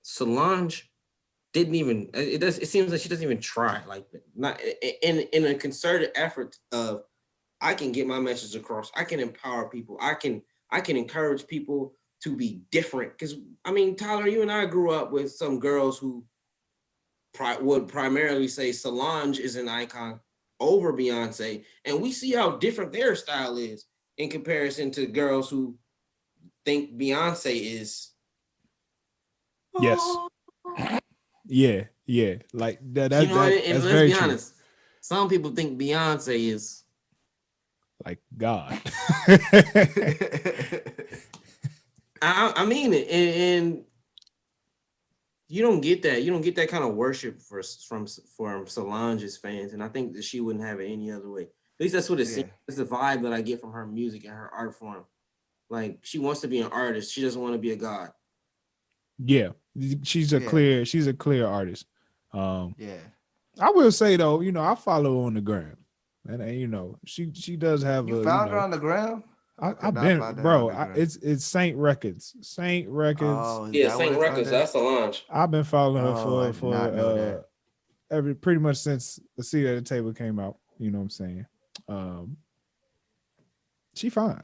Solange didn't even. It seems like she doesn't even try. Like, not in a concerted effort of, I can get my message across. I can empower people. I can encourage people to be different. Because I mean, Tyler, you and I grew up with some girls who would primarily say Solange is an icon over Beyonce, and we see how different their style is in comparison to girls who think Beyonce is. Yes. Yeah. Like that. You know, and That's let's very be true. honest. Some people think Beyonce is Like God. I mean it, and you don't get that. You don't get that kind of worship from Solange's fans, and I think that she wouldn't have it any other way. At least that's what it seems. It's the vibe that I get from her music and her art form. Like, she wants to be an artist. She doesn't want to be a god. Yeah, she's a clear artist. Yeah. I will say though, you know, I follow her on the gram, and you know, she does have You a. found you her know, on the ground? I've been, bro. It's Saint Records. Saint Records. Oh, Yeah, Saint Records. That's Solange. I've been following her I did not know that. pretty much since the seat at the table came out. You know what I'm saying? She fine.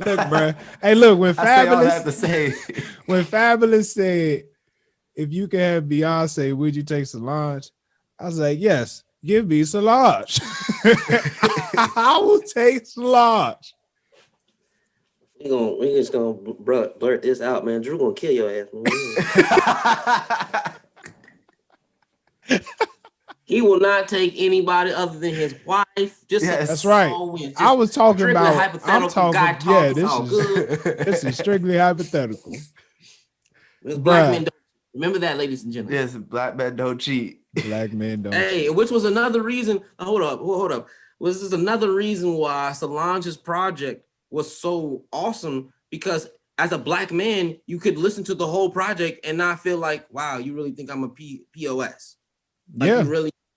Look, bro. Hey, look, when Fabulous said, if you can have Beyonce, would you take Solange? I was like, yes, give me Solange. I will take Solange. We just gonna blurt this out, man. Drew gonna kill your ass, man. He will not take anybody other than his wife. Just that's right. I was talking about hypothetical. This is strictly hypothetical. Black men don't, remember that, ladies and gentlemen. Yes, black men don't cheat. Black men don't. Hey, which was another reason. Hold up. This is another reason why Solange's project was so awesome, because as a black man, you could listen to the whole project and not feel like, wow, you really think I'm a POS? Like,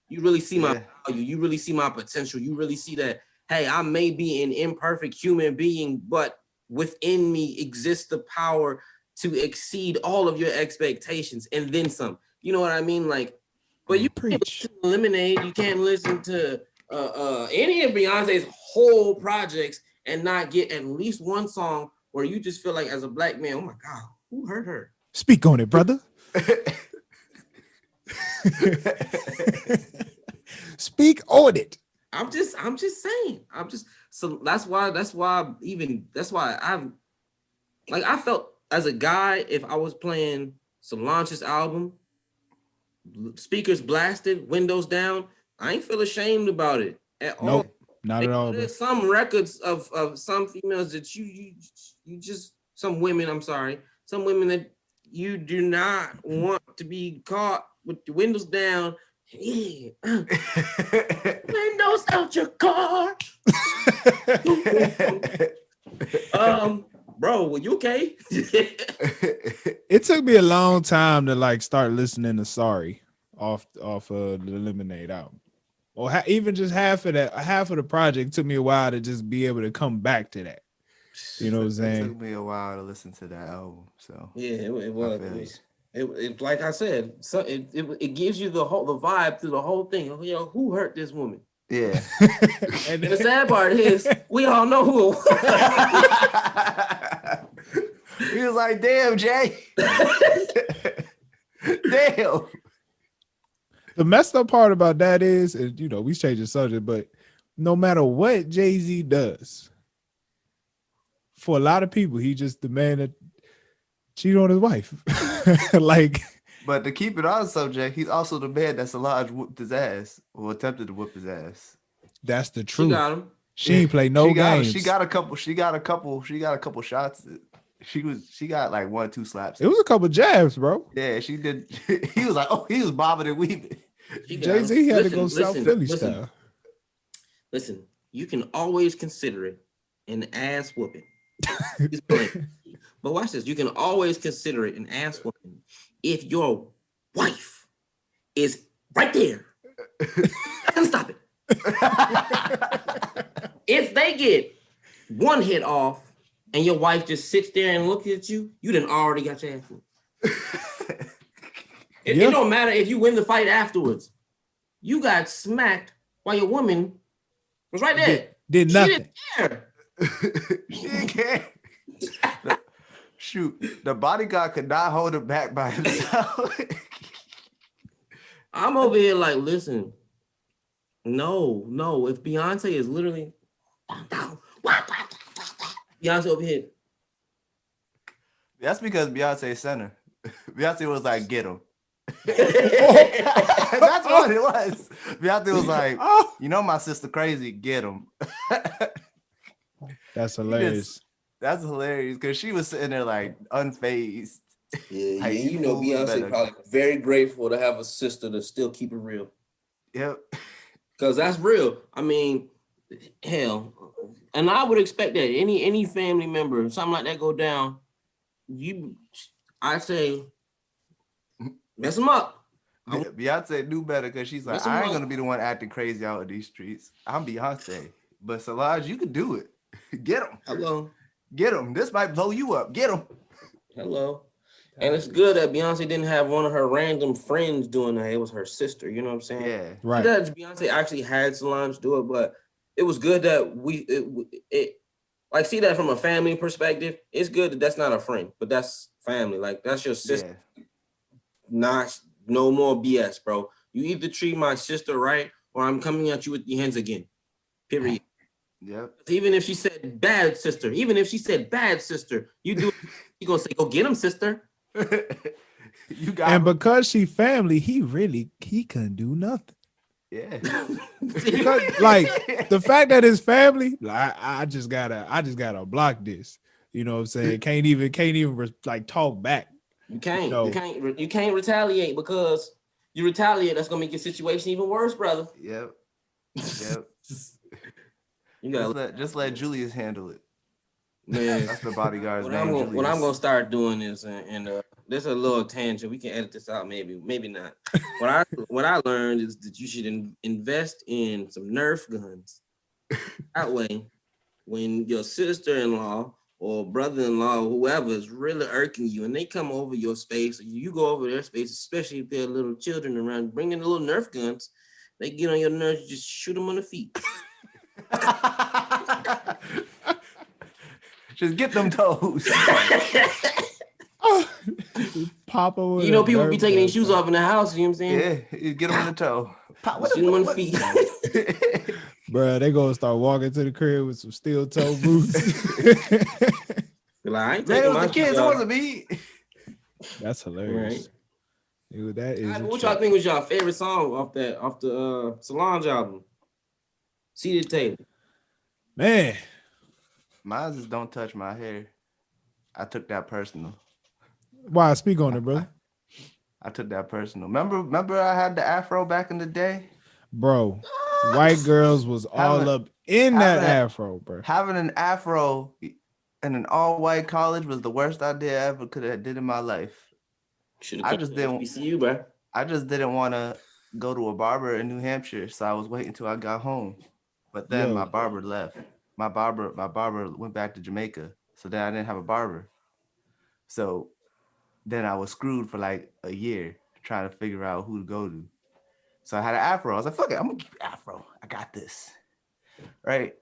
you really see my value. You really see my potential. You really see that, hey, I may be an imperfect human being, but within me exists the power to exceed all of your expectations and then some. You know what I mean? Like, but you can't listen to Lemonade. You can't listen to any of Beyonce's whole projects and not get at least one song where you just feel like, as a black man, oh my God, who hurt her? Speak on it, brother. Speak on it. I'm just saying. So that's why I felt as a guy, if I was playing Solange's album, speakers blasted, windows down, I ain't feel ashamed about it at all. Not at all. There's some records of some females that you just, some women that you do not want to be caught with the windows down. Yeah. Windows out your car. Bro, were you okay? It took me a long time to like start listening to Sorry off the Lemonade album. Or even just half of the project took me a while to just be able to come back to that. You know what I'm It saying? took me a while to listen to that album. So Yeah, it I was. feel you. It like I said, so it gives you the vibe through the whole thing. You know, who hurt this woman? Yeah. And the sad part is, we all know who it was. He was like, damn, Jay. Damn. The messed up part about that is, you know, we change the subject, but no matter what Jay-Z does, for a lot of people, he just the man that cheated on his wife. Like, but to keep it on the subject, he's also the man that Solange whooped his ass or attempted to whoop his ass. that's the She truth. got him. She ain't play no games. She got a couple shots. She got like 1 or 2 slaps. It was a couple jabs, bro. Yeah, she did. He was like, oh, he was bobbing and weaving. Jay-Z had to go South Philly style. Listen, you can always consider it an ass whooping. He's playing. But watch this. You can always consider it an ass whooping if your wife is right there. Stop it. If they get one hit off and your wife just sits there and looks at you, you done already got your ass whooped. It don't matter if you win the fight afterwards. You got smacked while your woman was right there. Did nothing. She didn't care. Shoot, the bodyguard could not hold her back by himself. I'm over here like, listen, no. If Beyonce is literally Beyonce over here. That's because Beyonce sent her. Beyonce was like, get him. That's what it was. Beyonce was like, you know my sister crazy, get him. That's hilarious. That's hilarious because she was sitting there like unfazed. Yeah, Like, you know Beyonce probably very grateful to have a sister to still keep it real. Yep. Because that's real. I mean, hell. And I would expect that any family member, something like that go down, I say, mess them up. Beyonce knew better because she's like, I ain't gonna be the one acting crazy out in these streets. I'm Beyonce. But Solange, you can do it. Get him. Hello. Get him. This might blow you up. Get him. Hello. And it's good that Beyonce didn't have one of her random friends doing that. It was her sister. You know what I'm saying? Yeah. Right. That Beyonce actually had Solange do it, but it was good that it like see that from a family perspective. It's good that that's not a friend, but that's family. Like that's your sister. Yeah. Not no more BS, bro. You either treat my sister right, or I'm coming at you with your hands again. Period. Yep. Even if she said bad sister, you do. You gonna say, go get him, sister. You got And him. because she family, he couldn't do nothing. Yeah. Because, like, the fact that his family, like, I just gotta block this. You know what I'm saying? Can't even like talk back. You can't. No. You can't retaliate because you retaliate. That's gonna make your situation even worse, brother. Yep. You gotta Just let Julius handle it. man. That's the bodyguard's What name. I'm Julius. gonna start doing is, and this is a little tangent. We can edit this out, maybe not. What I learned is that you should invest in some Nerf guns. That way, when your sister-in-law or brother-in-law or whoever is really irking you, and they come over your space, or you go over their space, especially if there are little children around, bring in the little Nerf guns. They get on your nerves, you just shoot them on the feet. Just get them toes. Pop over. You know, people be taking their shoes off in the house. You know what I'm saying? Yeah, you get them in the toe. Shoot them on the feet. Bro, they gonna start walking to the crib with some steel toe boots. Like, I ain't Man, it taking was my the kids. shoes It off. wasn't me. That's hilarious. Dude, that is. What y'all think was y'all favorite song off the Solange album? Seated Table. Man, Mine is Don't Touch My Hair. I took that personal. why speak on it, brother? I took that personal. Remember I had the afro back in the day? Bro, White girls was all Having- up in that having a- afro, bro. Having an afro in an all-white college was the worst idea I ever could have did in my life. I just didn't. HBCU, bro. I just didn't want to go to a barber in New Hampshire, so I was waiting until I got home. But then my barber left. My barber went back to Jamaica, so then I didn't have a barber. So then I was screwed for like a year trying to figure out who to go to. So I had an afro. I was like, fuck it, I'm gonna keep an afro. I got this. Right?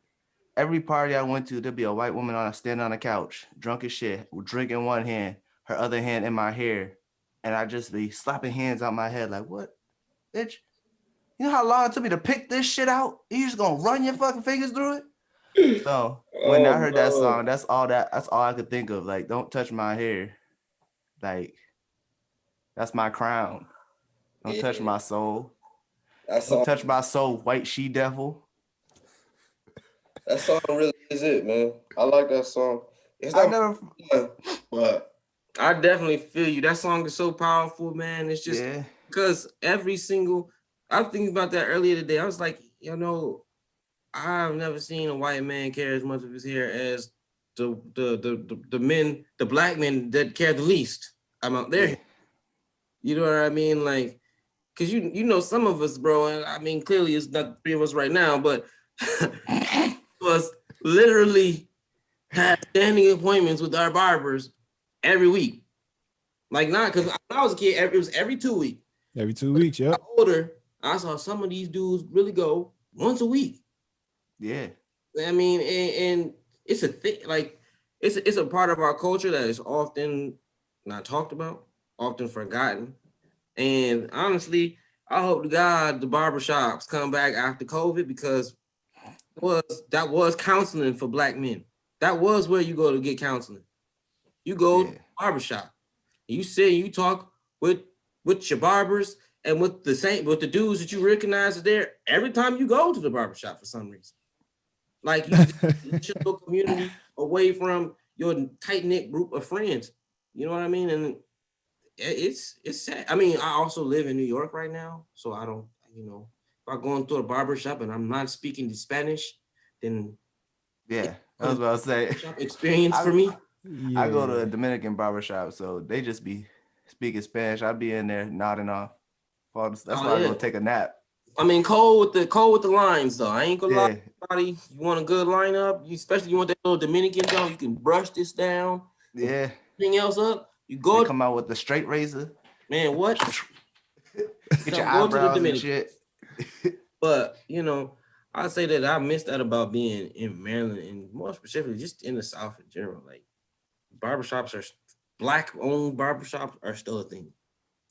Every party I went to, there'd be a white woman standing on a couch, drunk as shit, with drink in one hand, her other hand in my hair. And I'd just be slapping hands on my head like, what? Bitch, you know how long it took me to pick this shit out? You just gonna run your fucking fingers through it? So when I heard that song, that's all I could think of. Like, don't touch my hair. Like, that's my crown. Don't touch my soul. Don't touch my soul, white she-devil. That song really is it, man. I like that song. It's I not never. fun, but I definitely feel you. That song is so powerful, man. It's just because every single. I was thinking about that earlier today. I was like, you know, I've never seen a white man care as much of his hair as the men, the black men that care the least about their hair. You know what I mean? Like, cause you know some of us, bro. And I mean, clearly it's not the three of us right now, but was literally had standing appointments with our barbers every week. Like, not because when I was a kid, it was every 2 weeks. Every 2 weeks, yep. Older, I saw some of these dudes really go once a week. Yeah. I mean, and it's a thing, like it's a part of our culture that is often not talked about, often forgotten. And honestly, I hope to God the barbershops come back after COVID, because that was counseling for black men. That was where you go to get counseling. You go to the barbershop. You sit and you talk with your barbers and with the dudes that you recognize are there every time you go to the barbershop for some reason. Like, you get your little community away from your tight-knit group of friends. You know what I mean? And it's sad. I mean, I also live in New York right now, so I don't, you know, if I'm going to a barbershop and I'm not speaking the Spanish, then I was about to say experience for me. I go to a Dominican barbershop, so they just be speaking Spanish. I'd be in there nodding off. That's why I go take a nap. I mean, cold with the lines though. I ain't gonna lie to anybody. You want a good lineup, especially you want that little Dominican though. You can brush this down. Yeah. Anything else up? You go. They come out with the straight razor. Man, what? Get your eyebrows and shit. But you know, I say that I miss that about being in Maryland, and more specifically, just in the South in general. Like, barbershops are black-owned barbershops are still a thing.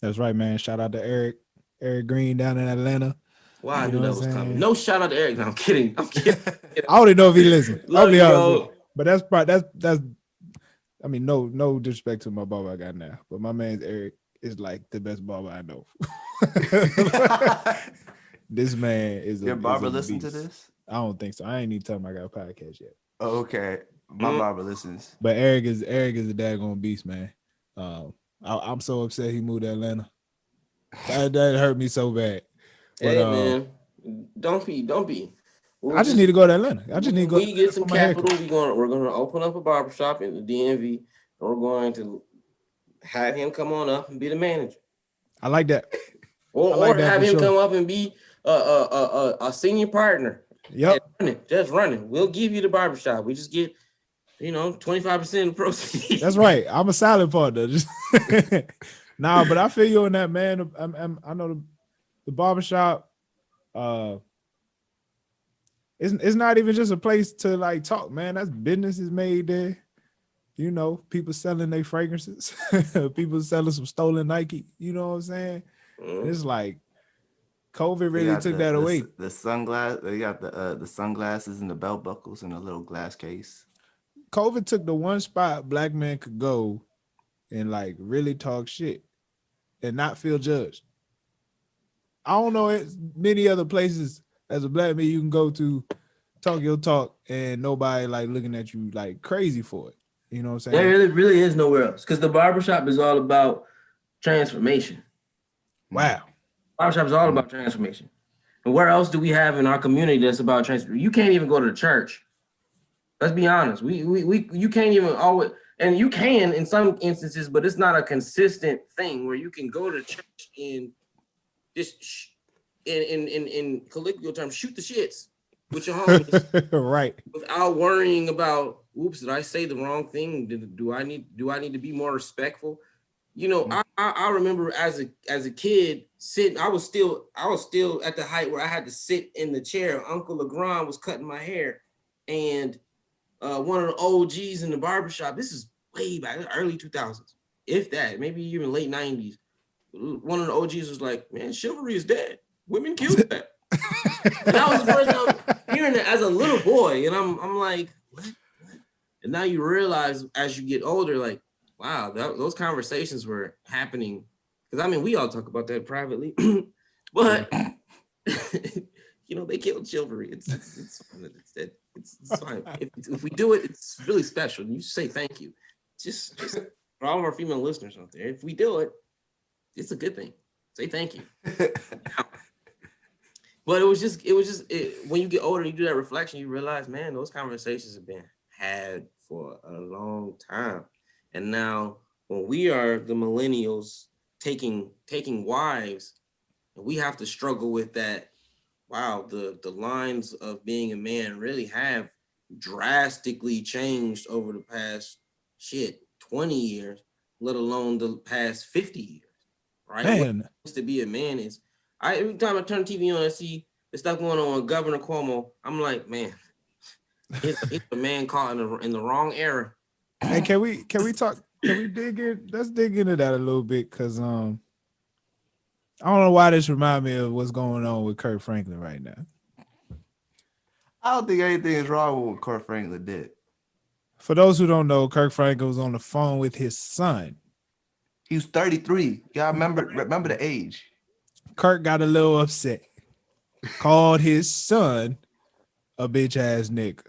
That's right, man. Shout out to Eric Green down in Atlanta. Well, I knew that was coming. No shout out to Eric. No, I'm kidding. I'm kidding. I don't even know if he listens. Love you, bro. But that's. I mean, no disrespect to my barber I got now, but my man's Eric is like the best barber I know. This man is your barber listen to this? I don't think so. I ain't even tell him I got a podcast yet. Oh, okay, my barber listens. But Eric is a daggone beast, man. I'm so upset he moved to Atlanta. That hurt me so bad. But, hey man, don't be. I just need to go to Atlanta. I just need to go. We get some capital. We're gonna open up a barbershop in the DMV. And we're going to have him come on up and be the manager. I like that. Or have him come up and be a senior partner. Yep. Just running. We'll give you the barbershop. We just get, 25% of the proceeds. That's right. I'm a silent partner. Nah, but I feel you on that, man. I know the barbershop. It's not even just a place to like talk, man. That's business is made there. People selling their fragrances. People selling some stolen Nike. You know what I'm saying? It's like COVID really took that away. The sunglasses, they got the sunglasses and the belt buckles in a little glass case. COVID took the one spot black men could go and like really talk shit and not feel judged. I don't know many other places as a black man you can go to talk your talk and nobody like looking at you like crazy for it. You know what I'm saying? There really is nowhere else, because the barbershop is all about transformation. Wow. Barbershop is all about transformation. And where else do we have in our community that's about trans? You can't even go to the church. Let's be honest. We you can't even always, and you can in some instances, but it's not a consistent thing where you can go to church and just in colloquial terms shoot the shits with your homies Right. without worrying about, oops, did I say the wrong thing? Do I need to be more respectful? You know, I remember as a kid sitting, I was still at the height where I had to sit in the chair. Uncle Legrand was cutting my hair, and one of the OGs in the barbershop, this is way back, early 2000s, if that, maybe even late 90s. One of the OGs was like, man, chivalry is dead. Women killed that. And that was the first time hearing it as a little boy. And I'm like, what? And now you realize as you get older, like, wow, those conversations were happening. Because I mean, we all talk about that privately, but you know, they killed chivalry. It's fine. If we do it, it's really special. And you say thank you. Just for all of our female listeners out there, if we do it, it's a good thing. Say thank you. But it was just when you get older and you do that reflection, you realize, man, those conversations have been had for a long time. And now when we are the millennials taking wives, and we have to struggle with that, wow, the lines of being a man really have drastically changed over the past 20 years, let alone the past 50 years. Right? Man. What it means to be a man is, every time I turn the TV on and see the stuff going on with Governor Cuomo, I'm like, man, it's a man caught in the wrong era. Hey, can we dig in? Let's dig into that a little bit, because I don't know why this reminds me of what's going on with Kirk Franklin right now. I don't think anything is wrong with what Kirk Franklin did. For those who don't know, Kirk Franklin was on the phone with his son. He was 33. Y'all remember the age. Kirk got a little upset. Called his son a bitch ass nigga.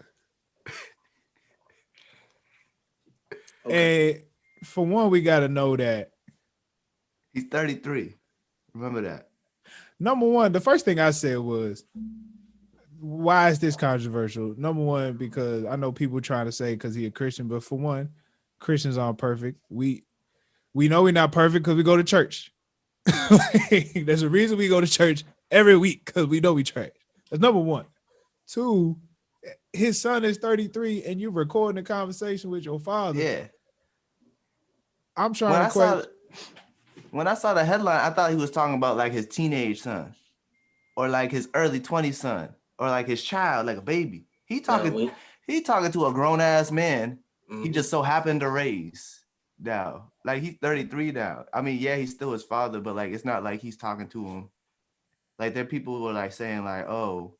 Okay. And for one, we got to know that he's 33. Remember that. Number one, the first thing I said was, why is this controversial? Number one, because I know people trying to say because he a Christian, but for one, Christians aren't perfect. We know we're not perfect because we go to church. There's a reason we go to church every week, because we know we trash. That's number one. Two, his son is 33 and you're recording a conversation with your father. Yeah. I'm trying to question. When I saw the headline, I thought he was talking about like his teenage son, or like his early 20s son, or like his child, like a baby. He talking to a grown ass man. Mm-hmm. He just so happened to raise now. Like, he's 33 now. I mean, yeah, he's still his father, but like, it's not like he's talking to him. Like, there are people who are like saying like, oh,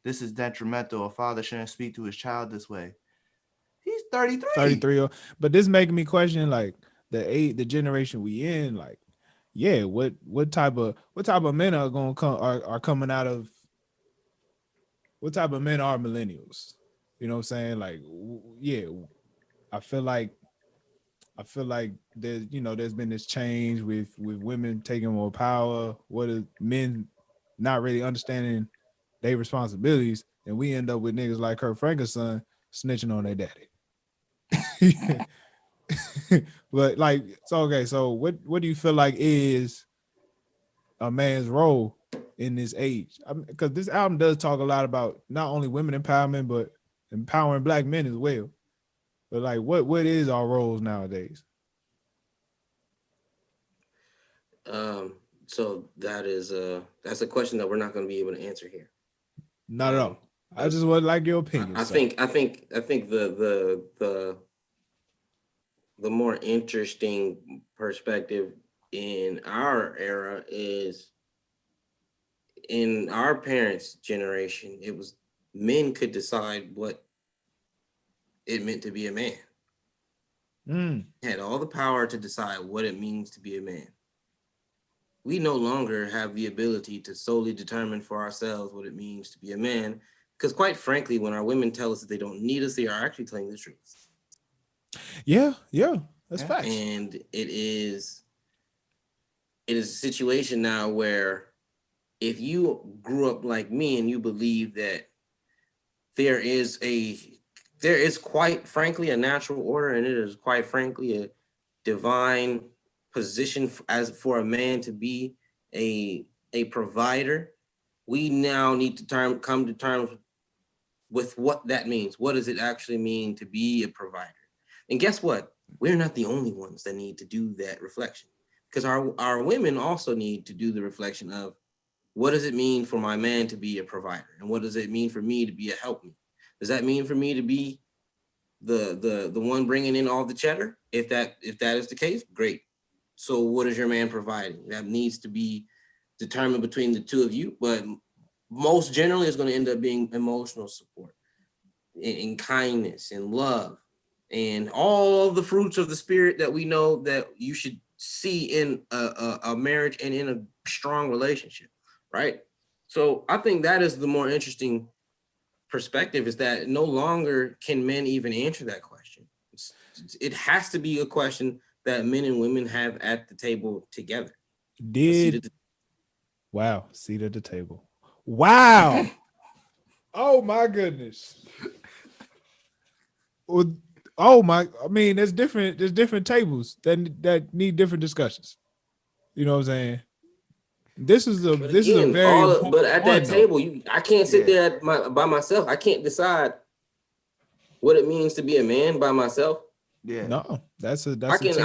this is detrimental. A father shouldn't speak to his child this way. He's 33. 33. But this making me question like the generation we in, like, yeah, what type of men are gonna come are coming out of, what type of men are millennials? You know what I'm saying? Like, yeah, I feel like there's been this change with women taking more power. What is men not really understanding their responsibilities, and we end up with niggas like Kirk Franklin's son snitching on their daddy. But like, so okay, so what do you feel like is a man's role in this age? Because this album does talk a lot about not only women empowerment, but empowering black men as well. But like, what is our roles nowadays? So that's a question that we're not going to be able to answer here. Not at all. I just would like your opinion. I think the more interesting perspective in our era is, in our parents' generation, it was men could decide what it meant to be a man. Had all the power to decide what it means to be a man. We no longer have the ability to solely determine for ourselves what it means to be a man, because quite frankly, when our women tell us that they don't need us, they are actually telling the truth. Yeah, that's facts. And it is a situation now where if you grew up like me and you believe that there is quite frankly a natural order, and it is quite frankly a divine position as for a man to be a provider, we now need to come to terms with what that means. What does it actually mean to be a provider? And guess what? We're not the only ones that need to do that reflection, because our women also need to do the reflection of, what does it mean for my man to be a provider? And what does it mean for me to be a helpmeet? Does that mean for me to be the one bringing in all the cheddar? If that is the case, great. So what is your man providing? That needs to be determined between the two of you, but most generally it's going to end up being emotional support and kindness and love and all the fruits of the spirit that we know that you should see in a marriage and in a strong relationship, right? So I think that is the more interesting perspective, is that no longer can men even answer that question. It has to be a question that men and women have at the table together. Wow, seat at the table. Wow. Oh my goodness. Oh my, I mean, there's different tables that need different discussions. You know what I'm saying? This is a very important but at that one, table, I can't sit there by myself. I can't decide what it means to be a man by myself. Yeah. No, that's a I can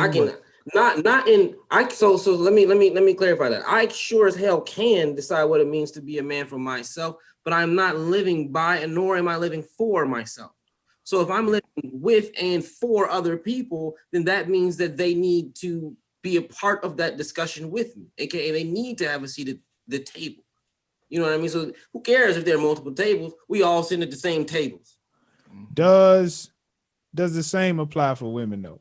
not in I so let me clarify that. I sure as hell can decide what it means to be a man for myself, but I'm not living by, and nor am I living for myself. So if I'm living with and for other people, then that means that they need to be a part of that discussion with me, aka they need to have a seat at the table. You know what I mean? So who cares if there are multiple tables? We all sit at the same tables. Does the same apply for women though?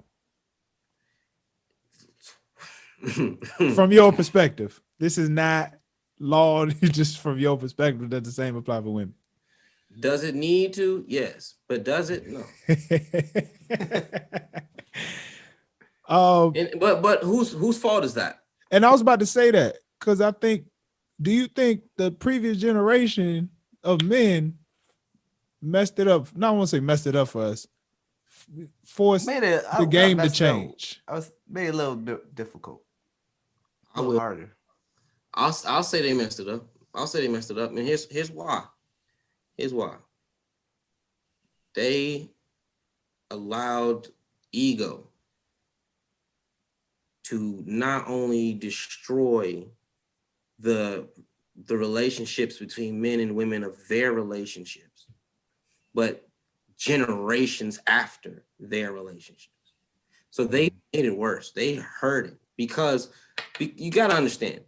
From your perspective, this is not law. Just from your perspective, does the same apply for women? Does it need to? Yes, but does it? No. But whose fault is that? And I was about to say that because I think, do you think the previous generation of men messed it up? No, I won't say messed it up for us. Forced the game to change. I was made it a little bit difficult. A little harder. I'll say they messed it up. I'll say they messed it up. And here's why. Here's why. They allowed ego to not only destroy the relationships between men and women of their relationships, but generations after their relationships. So they made it worse. They hurt it because you got to understand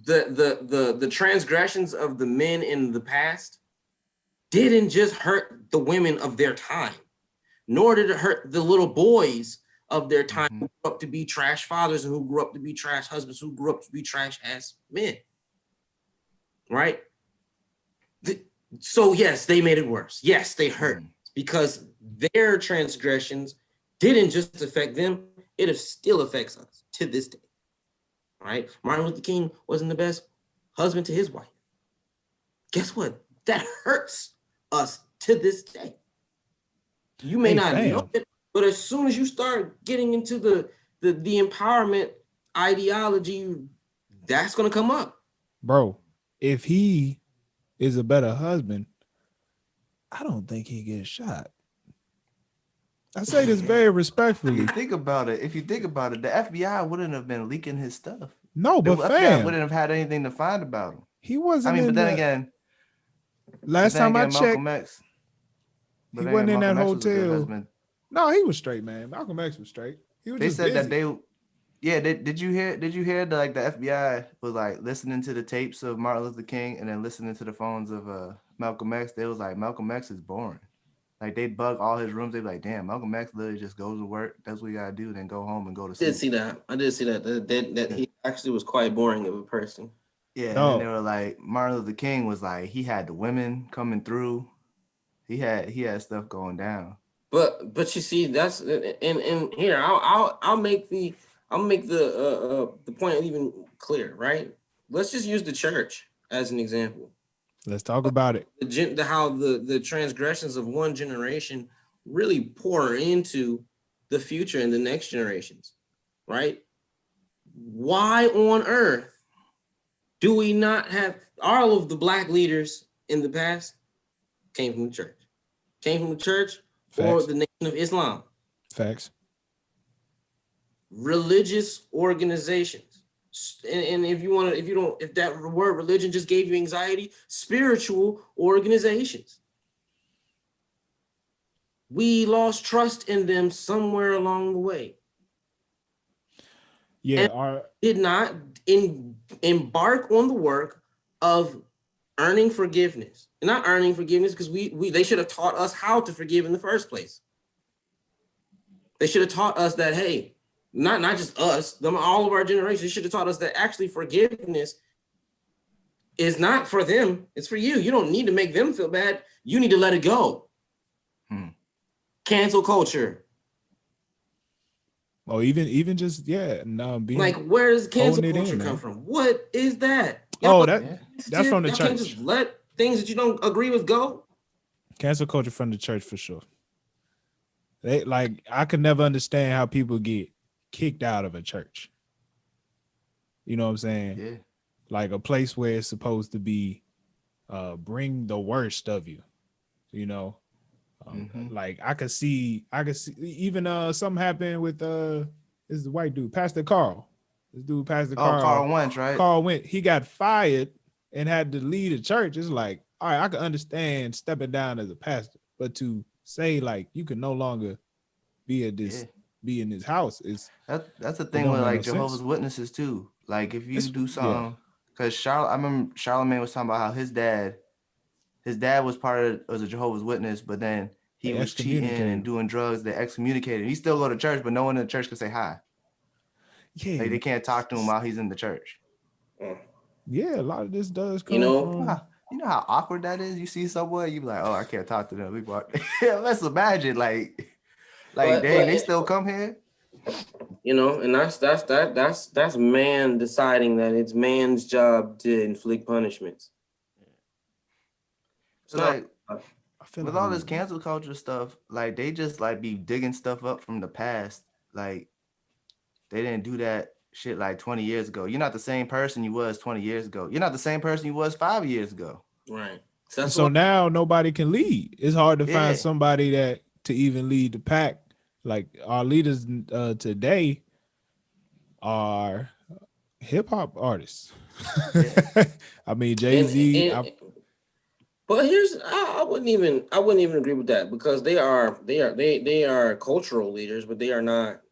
the transgressions of the men in the past didn't just hurt the women of their time, nor did it hurt the little boys of their time who grew up to be trash fathers and who grew up to be trash husbands, who grew up to be trash ass men. Right? So yes, they made it worse. Yes, they hurt because their transgressions didn't just affect them, it still affects us to this day. Right? Martin Luther King wasn't the best husband to his wife. Guess what? That hurts us to this day. You may not know it, but as soon as you start getting into the empowerment ideology, that's gonna come up. Bro, if he is a better husband, I don't think he gets shot. I say this very respectfully. If you think about it, the FBI wouldn't have been leaking his stuff. No, but the FBI wouldn't have had anything to find about him. He wasn't. I mean, but then again, last time I checked, X, he wasn't in that hotel. No, he was straight, man. Malcolm X was straight. He was. They just said busy. That did you hear the FBI was like listening to the tapes of Martin Luther King and then listening to the phones of Malcolm X? They was like, Malcolm X is boring. Like they bug all his rooms. They be like, damn, Malcolm X literally just goes to work. That's what you gotta do. Then go home and go to sleep. I did see that he actually was quite boring of a person. Yeah, and they were like, Martin Luther King was like, he had the women coming through. He had stuff going down. But you see, that's and here I'll make the point even clear, right? let's just use the church as an example. Let's talk about it. How the transgressions of one generation really pour into the future and the next generations, right? Why on earth do we not have all of the black leaders in the past came from the church? Came from the church or Facts. the Nation of Islam. Facts. Religious organizations. And if that word religion just gave you anxiety, spiritual organizations. We lost trust in them somewhere along the way. Yeah, Did not embark on the work of earning forgiveness. And not earning forgiveness because they should have taught us how to forgive in the first place. They should have taught us that, hey, not just us, all of our generations, they should have taught us that actually forgiveness is not for them, it's for you. You don't need to make them feel bad. You need to let it go. Cancel culture. or even just being Like, where does cancel holding it culture in, come man. from? What is that? Oh, that's from the y'all can't church. just let things that you don't agree with go. Cancel culture from the church for sure. I could never understand how people get kicked out of a church. You know what I'm saying? Yeah. Like a place where it's supposed to be bring the worst of you, you know. Like I could see even something happened with this is the white dude, Pastor Carl. This dude, Pastor Carl. Carl Wentz, right? Carl Wentz. He got fired and had to lead a church. It's like, all right, I can understand stepping down as a pastor, but to say like you can no longer be in this house is that's the thing with like Jehovah's Witnesses too. Like if you do something, because I remember Charlemagne was talking about how his dad was a Jehovah's Witness, but then he was cheating and doing drugs. They excommunicated him. He still go to church, but no one in the church could say hi. Yeah, like they can't talk to him while he's in the church. Yeah, a lot of this does come from. You know how awkward that is. You see someone, you be like, oh, I can't talk to them. Let's imagine, they still come here. You know, and that's man deciding that it's man's job to inflict punishments. So like, with all this cancel culture stuff, like they just like be digging stuff up from the past. Like they didn't do that shit like 20 years ago. You're not the same person you was 20 years ago. You're not the same person you was 5 years ago. Right. So now nobody can lead. It's hard to find somebody that to even lead the pack. Like our leaders today are hip hop artists. I mean Jay-Z. But I wouldn't even agree with that because they are cultural leaders, but they are not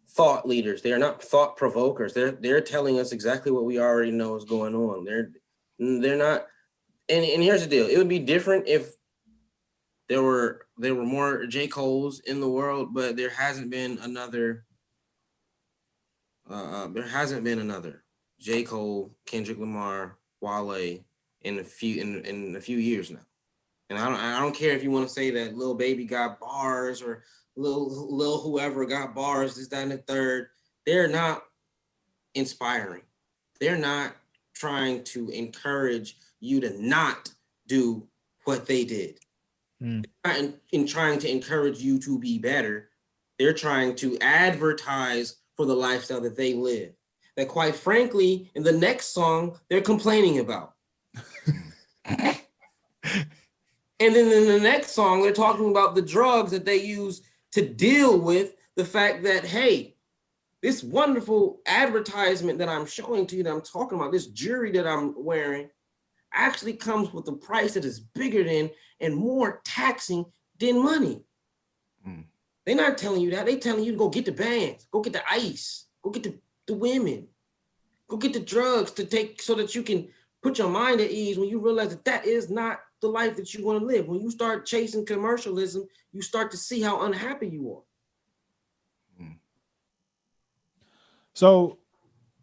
thought leaders. They are not thought provokers. They're telling us exactly what we already know is going on. They're not. And here's the deal. It would be different if there were more J. Cole's in the world, but there hasn't been another. There hasn't been another J. Cole, Kendrick Lamar, Wale in a few years now. And I don't care if you want to say that Lil Baby got bars or Lil whoever got bars, this, that, and the third. They're not inspiring. They're not trying to encourage you to not do what they did. They're not in trying to encourage you to be better. They're trying to advertise for the lifestyle that they live. That quite frankly, in the next song, they're complaining about. And then in the next song, they're talking about the drugs that they use to deal with the fact that, hey, this wonderful advertisement that I'm showing to you, that I'm talking about, this jewelry that I'm wearing, actually comes with a price that is bigger than and more taxing than money. They're not telling you that. They're telling you to go get the bands, go get the ice, go get the women, go get the drugs to take so that you can put your mind at ease when you realize that is not the life that you want to live. When you start chasing commercialism, you start to see how unhappy you are. So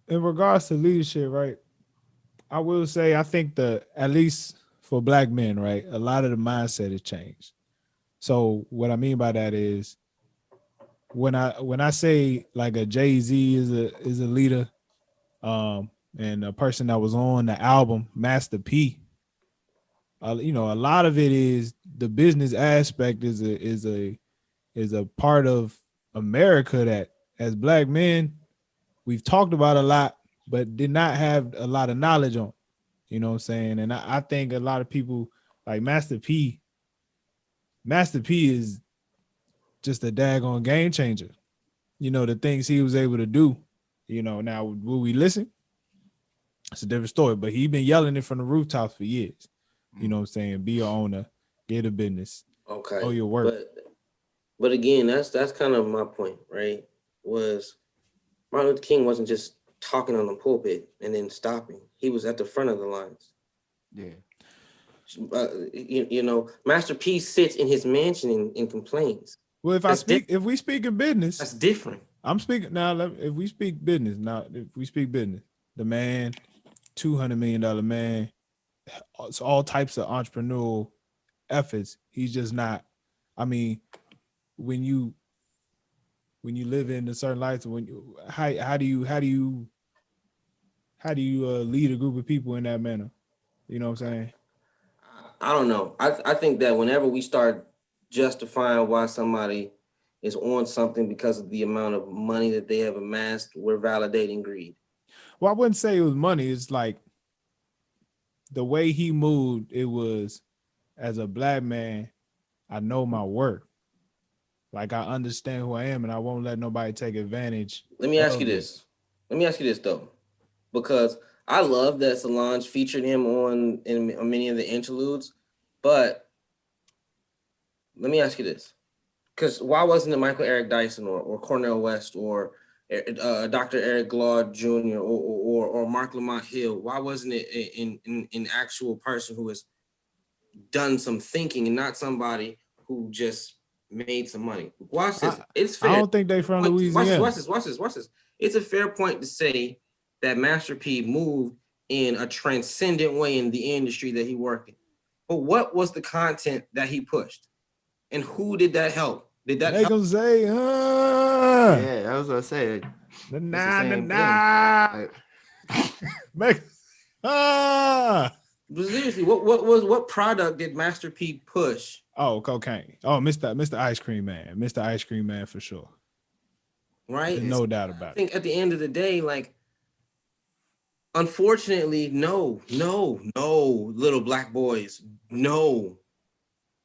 in regards to leadership, right, I will say I think at least for black men, right, a lot of the mindset has changed. So what I mean by that is when I say like a Jay-Z is a leader, and a person that was on the album, Master P. You know, a lot of it is the business aspect is a part of America that as black men we've talked about a lot, but did not have a lot of knowledge on. You know what I'm saying? And I think a lot of people like Master P is just a daggone game changer. You know, the things he was able to do. You know, now will we listen? It's a different story, but he been yelling it from the rooftops for years. You know what I'm saying? Be your owner, get a business, Okay. know your work. But again, that's kind of my point, right? Was Martin Luther King wasn't just talking on the pulpit and then stopping. He was at the front of the lines. Yeah. You know, Master P sits in his mansion and complains. Well, if we speak in business, that's different. I'm speaking now. If we speak business, the man, $200 million man, it's all types of entrepreneurial efforts. He's just not. I mean, when you live in a certain life, how do you lead a group of people in that manner? You know what I'm saying? I don't know. I think that whenever we start justifying why somebody is on something because of the amount of money that they have amassed, we're validating greed. Well, I wouldn't say it was money. It's like the way he moved. It was, as a black man, I know my worth. Like, I understand who I am, and I won't let nobody take advantage. Let me ask you this. Let me ask you this, though, because I love that Solange featured him on many of the interludes, but let me ask you this. Because why wasn't it Michael Eric Dyson or Cornel West or Dr. Eric Glaude Jr. or Mark Lamont Hill? Why wasn't it an actual person who has done some thinking and not somebody who just made some money? Watch this. It's fair. I don't think they from Louisiana. Watch this. It's a fair point to say that Master P moved in a transcendent way in the industry that he worked in. But what was the content that he pushed? And who did that help? Did that help? Gonna say, Yeah, I was gonna say. Seriously, what product did Master P push? Oh, cocaine. Oh, Mr. Ice Cream Man. Mr. Ice Cream Man for sure. Right? There's no doubt about it. I think at the end of the day, like, unfortunately, no, little black boys, no.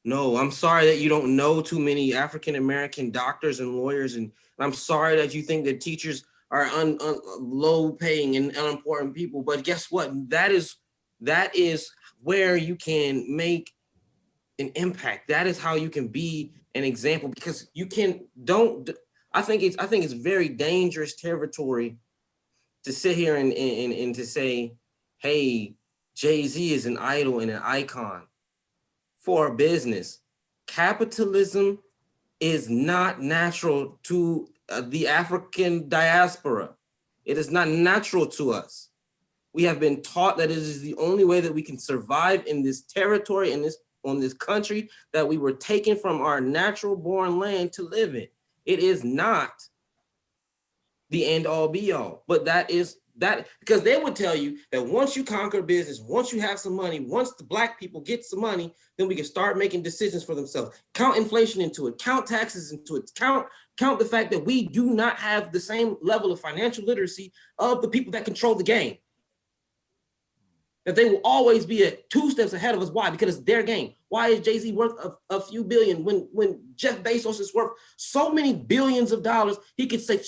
I'm sorry that you don't know too many African-American doctors and lawyers, and I'm sorry that you think that teachers are low-paying and unimportant people, but guess what? That is where you can make an impact. That is how you can be an example, because you I think it's very dangerous territory to sit here and to say, hey, Jay-Z is an idol and an icon for a business. Capitalism is not natural to the African diaspora. It is not natural to us. We have been taught that it is the only way that we can survive in this territory, on this country that we were taken from our natural born land to live in. It is not the end all be all, but that because they would tell you that once you conquer business, once you have some money, once the black people get some money, then we can start making decisions for themselves. Count inflation into it, count taxes into it, count the fact that we do not have the same level of financial literacy of the people that control the game. That they will always be 2 steps ahead of us. Why? Because it's their game. Why is Jay-Z worth a few billion when Jeff Bezos is worth so many billions of dollars? He could say,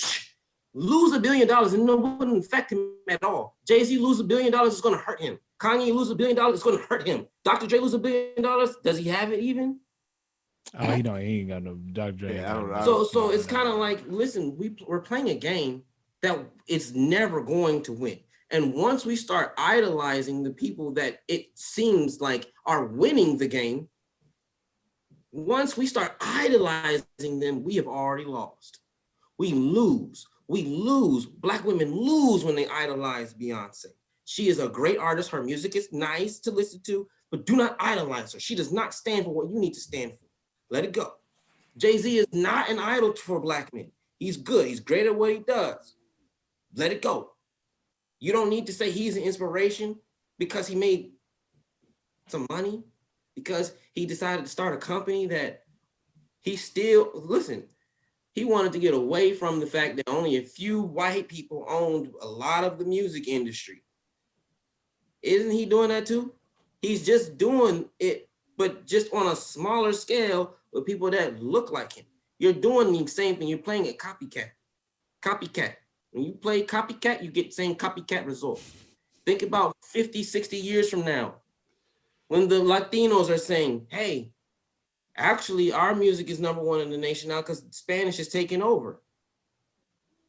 lose $1 billion and it wouldn't affect him at all. Jay-Z lose $1 billion, it's going to hurt him. Kanye lose $1 billion, it's going to hurt him. Dr. Dre lose $1 billion, does he have it even? Oh, he ain't got no Dr. Dre. Yeah, so it's kind of like, listen, we're playing a game that it's never going to win. And once we start idolizing the people that it seems like are winning the game, once we start idolizing them, we have already lost. We lose. Black women lose when they idolize Beyonce. She is a great artist. Her music is nice to listen to, but do not idolize her. She does not stand for what you need to stand for. Let it go. Jay-Z is not an idol for black men. He's good. He's great at what he does. Let it go. You don't need to say he's an inspiration because he made some money, because he decided to start a company that he still, listen, he wanted to get away from the fact that only a few white people owned a lot of the music industry. Isn't he doing that too? He's just doing it, but just on a smaller scale with people that look like him. You're doing the same thing. You're playing a copycat. Copycat. When you play copycat, you get the same copycat result. Think about 50, 60 years from now, when the Latinos are saying, hey, actually, our music is #1 in the nation now because Spanish is taking over.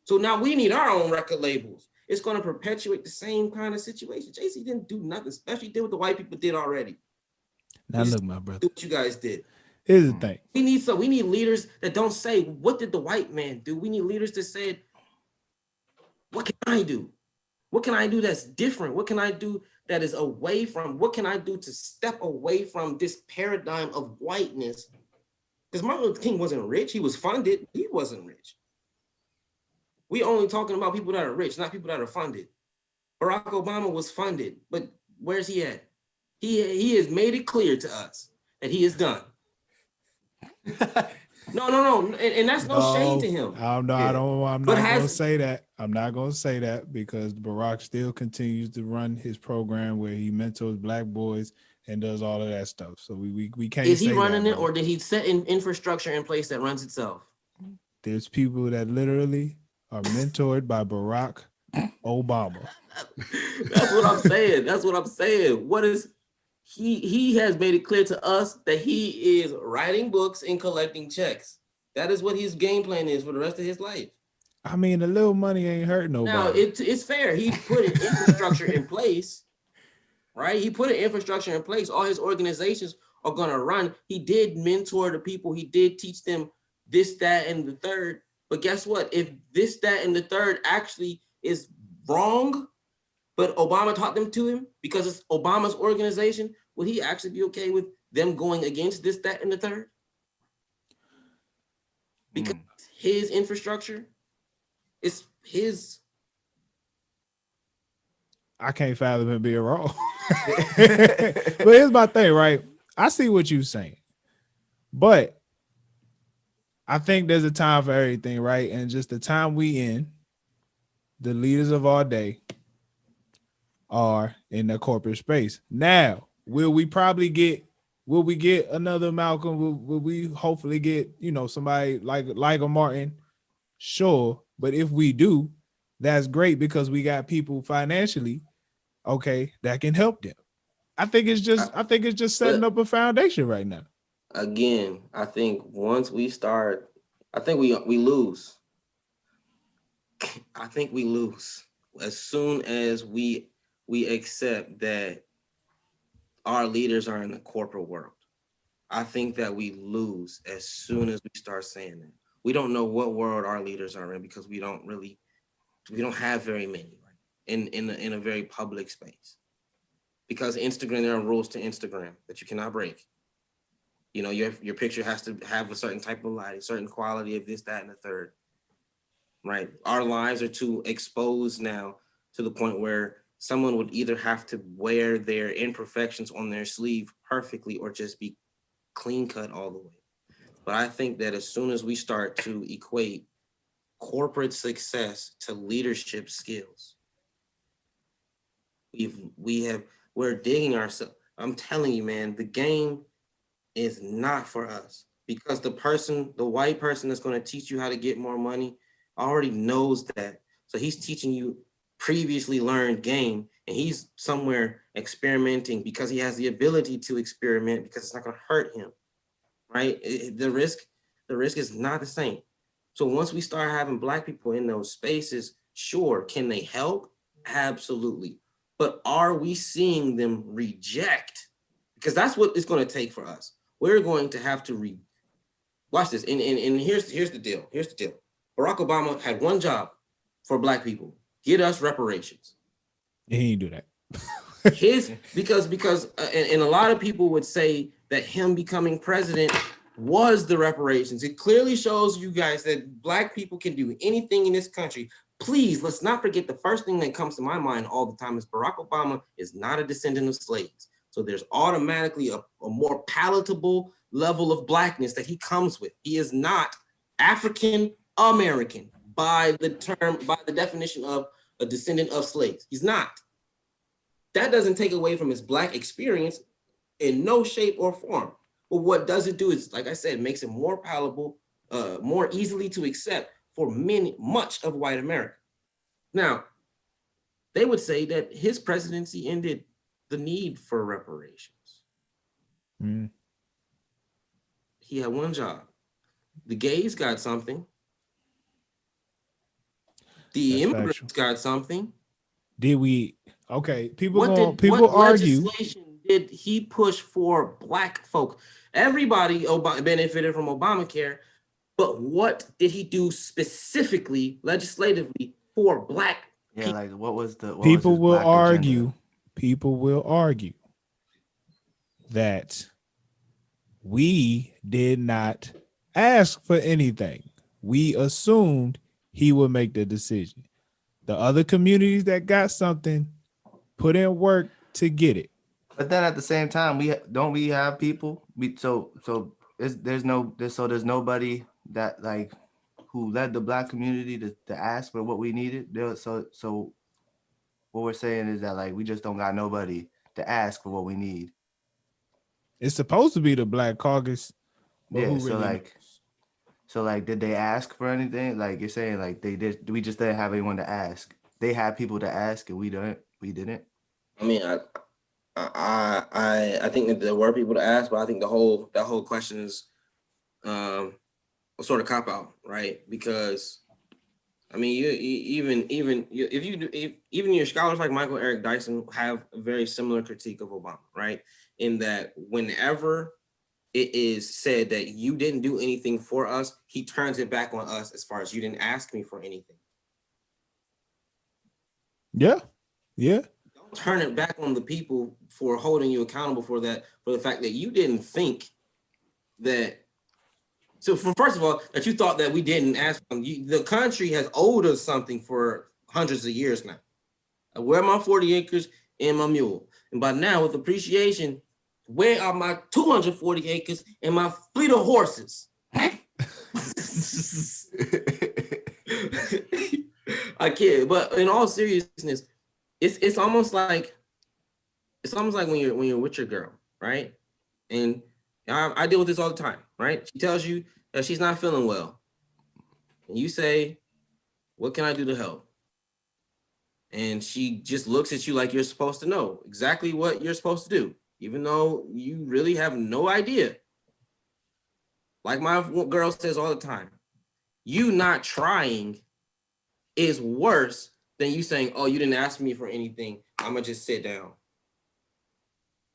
So now we need our own record labels. It's going to perpetuate the same kind of situation. JC didn't do nothing, especially did what the white people did already. Now look, my brother. Do what you guys did. Here's the thing. We need leaders that don't say, what did the white man do? We need leaders that said, what can I do? What can I do that's different? What can I do that is away from, what can I do to step away from this paradigm of whiteness? Because Martin Luther King wasn't rich. He was funded. He wasn't rich. We only talking about people that are rich, not people that are funded. Barack Obama was funded, but where's he at? He has made it clear to us that he is done. No, and that's no shade to him. I'm not gonna say that. I'm not gonna say that because Barack still continues to run his program where he mentors black boys and does all of that stuff. So we can't. Is he say running that, it, or did he set an infrastructure in place that runs itself? There's people that literally are mentored by Barack Obama. That's what I'm saying. That's what I'm saying. What is he has made it clear to us that he is writing books and collecting checks. That is what his game plan is for the rest of his life. I mean, a little money ain't hurt nobody. Now, it's fair. He put an infrastructure in place, right? He put an infrastructure in place. All his organizations are going to run. He did mentor the people. He did teach them this, that, and the third. But guess what? If this, that, and the third actually is wrong, but Obama taught them to him because it's Obama's organization, would he actually be okay with them going against this, that, and the third? Because his infrastructure, it's his. I can't fathom him being wrong. But here's my thing, right? I see what you're saying, but I think there's a time for everything, right? And just the time we in, the leaders of our day are in the corporate space. Now, will we get another Malcolm? Will we hopefully get, somebody like a Martin? Sure. But if we do, that's great because we got people financially, okay, that can help them. I think it's just setting up a foundation right now. Again, I think once we start, I think we lose. I think we lose as soon as we accept that our leaders are in the corporate world. I think that we lose as soon as we start saying that. We don't know what world our leaders are in because we don't have very many, right? In a very public space. Because Instagram, there are rules to Instagram that you cannot break. Your picture has to have a certain type of light, a certain quality of this, that, and the third. Right? Our lives are too exposed now to the point where someone would either have to wear their imperfections on their sleeve perfectly or just be clean cut all the way. But I think that as soon as we start to equate corporate success to leadership skills, we're digging ourselves. I'm telling you, man, the game is not for us because the white person that's going to teach you how to get more money already knows that. So he's teaching you previously learned game, and he's somewhere experimenting because he has the ability to experiment because it's not going to hurt him, right? The risk is not the same. So once we start having Black people in those spaces, sure, can they help? Absolutely. But are we seeing them reject? Because that's what it's going to take for us. We're going to have to watch this. And here's the deal. Here's the deal. Barack Obama had one job for Black people: get us reparations. He didn't do that. because a lot of people would say that him becoming president was the reparations. It clearly shows you guys that Black people can do anything in this country please, let's not forget the first thing that comes to my mind all the time is Barack Obama is not a descendant of slaves. So there's automatically a more palatable level of blackness that he comes with. He is not African American by the definition of a descendant of slaves. He's not. That doesn't take away from his black experience in no shape or form. But what does it do is, like I said, makes it more palatable, more easily to accept for much of white America. Now, they would say that his presidency ended the need for reparations. Mm. He had one job. The gays got something. The That's immigrants factual. got something. Did we? Okay, people What argue. legislation did he push for black folk? Everybody benefited from Obamacare, but what did he do specifically legislatively for black Yeah, like what was People his will black agenda? argue. People will argue that we did not ask for anything. We assumed he would make the decision. The other communities that got something put in work to get it. But then at the same time, we have people. There's nobody that like who led the black community to ask for what we needed. So what we're saying is that like we just don't got nobody to ask for what we need. It's supposed to be the Black Caucus, but Yeah. who So really like, knows? so like, did they ask for anything? Like you're saying, like they did. We just didn't have anyone to ask. They had people to ask, and we didn't. We didn't. I mean, I think that there were people to ask, but I think that whole question is a sort of cop out, right? Because I mean, even your scholars like Michael Eric Dyson have a very similar critique of Obama, right? In that whenever it is said that you didn't do anything for us, he turns it back on us as far as you didn't ask me for anything. Yeah. Don't turn it back on the people for holding you accountable for that, for the fact that you didn't think that. So first of all, that you thought that we didn't ask them. The country has owed us something for hundreds of years now. I wear my 40 acres and my mule. And by now, with appreciation, where are my 240 acres and my fleet of horses? I kid, but in all seriousness, it's almost like when you're with your girl, right? And I deal with this all the time, right? She tells you that she's not feeling well, and you say, "What can I do to help?" And she just looks at you like you're supposed to know exactly what you're supposed to do, even though you really have no idea. Like my girl says all the time, you not trying is worse than you saying, "Oh, you didn't ask me for anything. I'm gonna just sit down."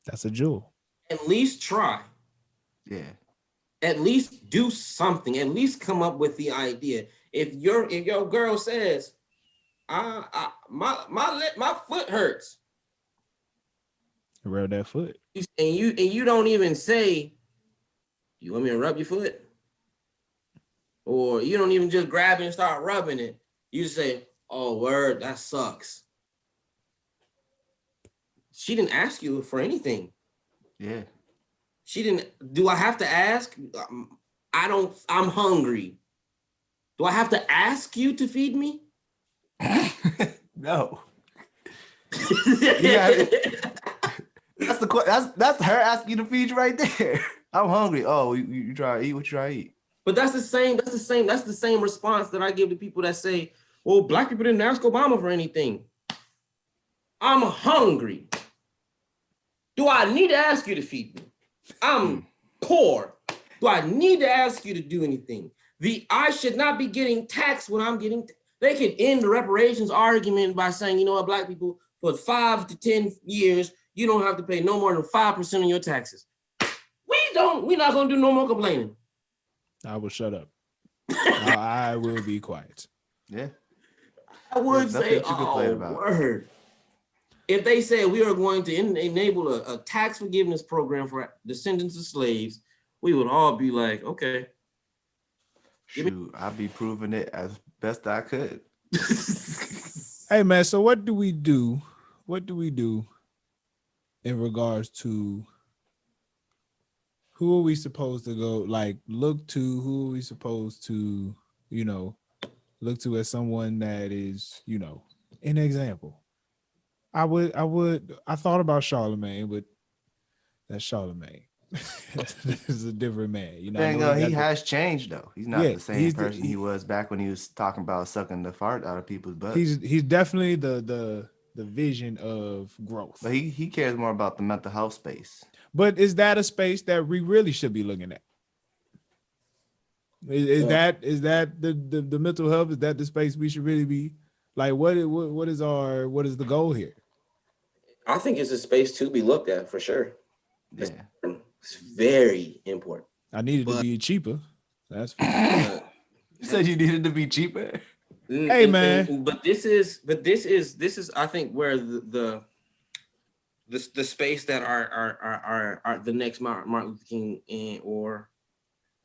That's a jewel. At least try. Yeah. At least do something. At least come up with the idea. If your girl says, my foot hurts," Rub that foot. and you don't even say, "You want me to rub your foot?" Or you don't even just grab it and start rubbing it. You say, "Oh, word, that sucks." She didn't ask you for anything. Yeah. She didn't. Do I have to ask? I'm hungry. Do I have to ask you to feed me? No. Yeah. That's the question. That's her asking you to feed you right there. I'm hungry. Oh, you try to eat what you try to eat. But that's the same response that I give to people that say, "Well, black people didn't ask Obama for anything." I'm hungry. Do I need to ask you to feed me? I'm poor. Do I need to ask you to do anything? I should not be getting taxed when I'm getting. They could end the reparations argument by saying, "You know what, black people, for 5 to 10 years, you don't have to pay no more than 5% of your taxes." We're not gonna do no more complaining. I will shut up. I will be quiet. Yeah. I would There's say, nothing you can complain about. word. If they said we are going to enable a tax forgiveness program for descendants of slaves, we would all be like, okay. Shoot, I'll be proving it as best I could. Hey man, so what do we do? What do we do in regards to who are we supposed to go like look to? Who are we supposed to, look to as someone that is, an example? I thought about Charlemagne, but that's Charlemagne. This is a different man. I Dang, know he got has changed though. He's not the same person he he, was back when he was talking about sucking the fart out of people's butts. he's definitely the vision of growth. But he cares more about the mental health space. But is that a space that we really should be looking at? Is that the mental health? Is that the space we should really be like? What is the goal here? I think it's a space to be looked at for sure. Yeah. It's very important. I needed to be cheaper. That's You said you needed to be cheaper. Hey man. But this is I think where the space that are the next Martin Luther King or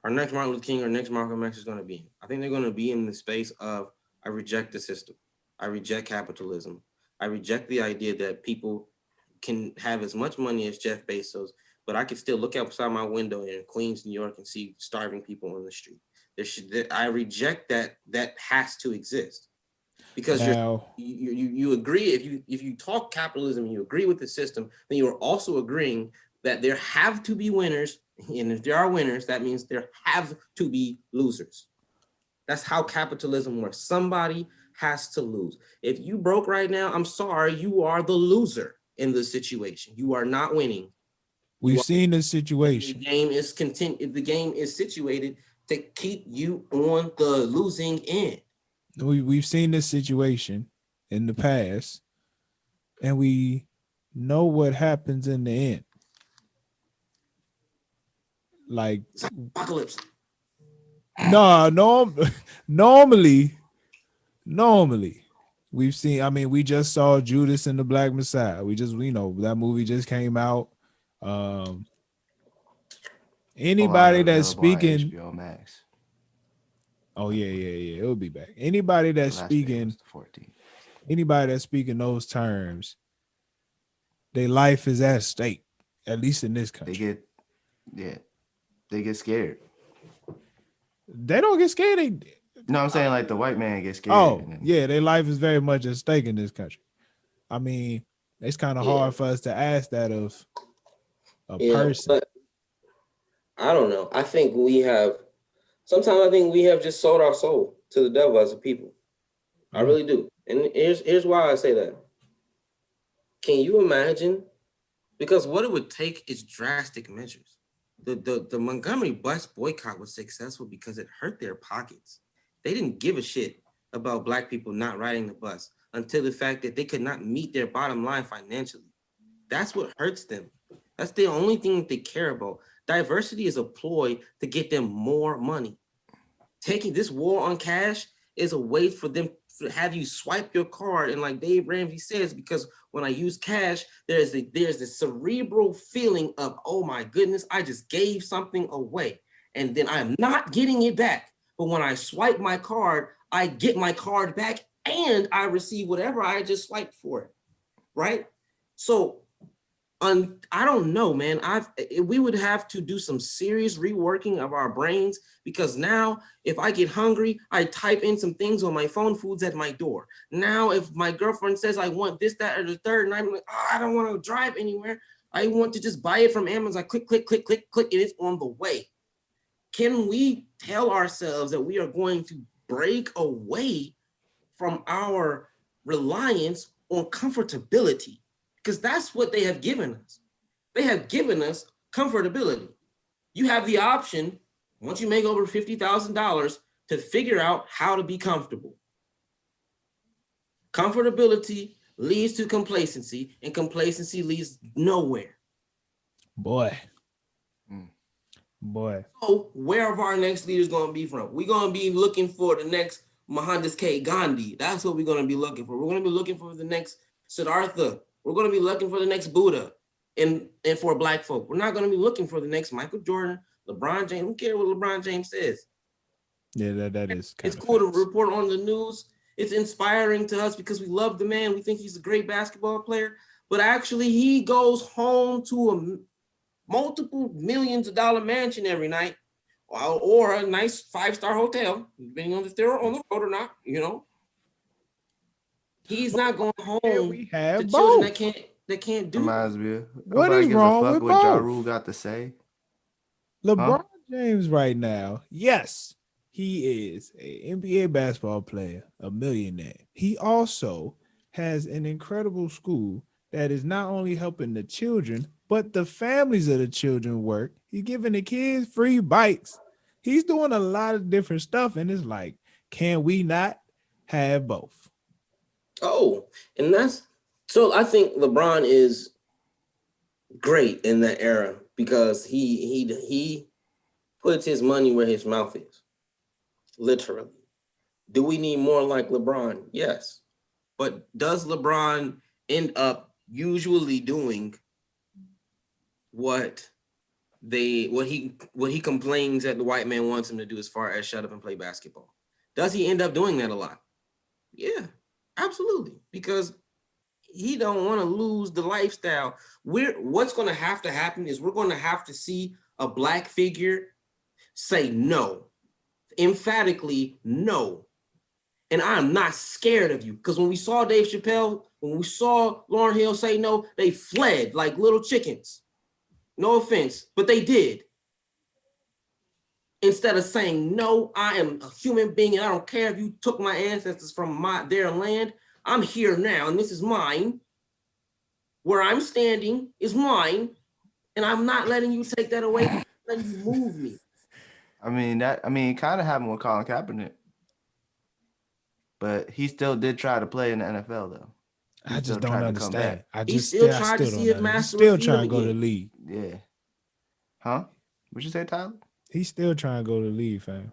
our next Martin Luther King or next Malcolm X is going to be. I think they're going to be in the space of I reject the system. I reject capitalism. I reject the idea that people can have as much money as Jeff Bezos, but I can still look outside my window in Queens, New York, and see starving people on the street. I reject that. That has to exist because you agree. If you talk capitalism, you agree with the system, then you are also agreeing that there have to be winners, and if there are winners, that means there have to be losers. That's how capitalism works. Somebody has to lose. If you broke right now, I'm sorry, you are the loser in the situation. You are not winning. We've seen this situation. The game is situated to keep you on the losing end. We've seen this situation in the past, and we know what happens in the end. Like apocalypse. Normally, we've seen. I mean, we just saw Judas and the Black Messiah. We just, that movie just came out. Anybody that's speaking, HBO Max. Oh yeah, it'll be back. Anybody that's speaking, those terms, their life is at stake. At least in this country, they get scared. They don't get scared. No, I'm saying like the white man gets scared. Oh, yeah, their life is very much at stake in this country. I mean, it's kind of hard for us to ask that of a person. But I don't know. Sometimes I think we have just sold our soul to the devil as a people. I really do. And here's why I say that. Can you imagine? Because what it would take is drastic measures. The Montgomery bus boycott was successful because it hurt their pockets. They didn't give a shit about Black people not riding the bus until the fact that they could not meet their bottom line financially. That's what hurts them. That's the only thing that they care about. Diversity is a ploy to get them more money. Taking this war on cash is a way for them to have you swipe your card. And like Dave Ramsey says, because when I use cash, there's this cerebral feeling of, oh my goodness, I just gave something away. And then I'm not getting it back. But when I swipe my card, I get my card back and I receive whatever I just swiped for it, right? So I don't know, man. We would have to do some serious reworking of our brains, because now if I get hungry, I type in some things on my phone, food's at my door. Now, if my girlfriend says I want this, that, or the third, and I'm like, I don't want to drive anywhere. I want to just buy it from Amazon. Click, click, click, click, click, and it's on the way. Can we tell ourselves that we are going to break away from our reliance on comfortability? Because that's what they have given us. They have given us comfortability. You have the option, once you make over $50,000, to figure out how to be comfortable. Comfortability leads to complacency, and complacency leads nowhere. Boy. So where are our next leaders going to be from? We're going to be looking for the next Mohandas K. Gandhi. That's what we're going to be looking for. We're going to be looking for the next Siddhartha. We're going to be looking for the next Buddha and for Black folk. We're not going to be looking for the next Michael Jordan, LeBron James. Who cares what LeBron James says? Yeah, that is. It's cool to report on the news It's inspiring to us because we love the man. We think he's a great basketball player, but actually he goes home to a multiple millions of dollar mansion every night, or a nice 5-star hotel, depending on if they're on the road or not. He's not going home we to have children both. that can't do. Reminds me. What Nobody is gives wrong a fuck with what Ja both? Rule got to say. LeBron James right now, yes, he is an NBA basketball player, a millionaire. He also has an incredible school that is not only helping the children, but the families of the children work. He's giving the kids free bikes. He's doing a lot of different stuff, and it's like, can we not have both? Oh, and so I think LeBron is great in that era because he puts his money where his mouth is, literally. Do we need more like LeBron? Yes. But does LeBron end up usually doing what he complains that the white man wants him to do as far as shut up and play basketball? Does he end up doing that a lot? Yeah, absolutely. Because he don't want to lose the lifestyle. What's going to happen is we're going to have to see a black figure say no, emphatically no. And I'm not scared of you, because when we saw Dave Chappelle, when we saw Lauryn Hill say no, they fled like little chickens. No offense, but they did. Instead of saying no, I am a human being and I don't care if you took my ancestors from their land. I'm here now and this is mine. Where I'm standing is mine, and I'm not letting you take that away. I'm letting you move me. It kind of happened with Colin Kaepernick, but he still did try to play in the NFL though. I just don't understand. He still tried to see his master. Still trying to go to the league. Yeah. Huh? What'd you say, Tyler? He's still trying to go to the league, fam.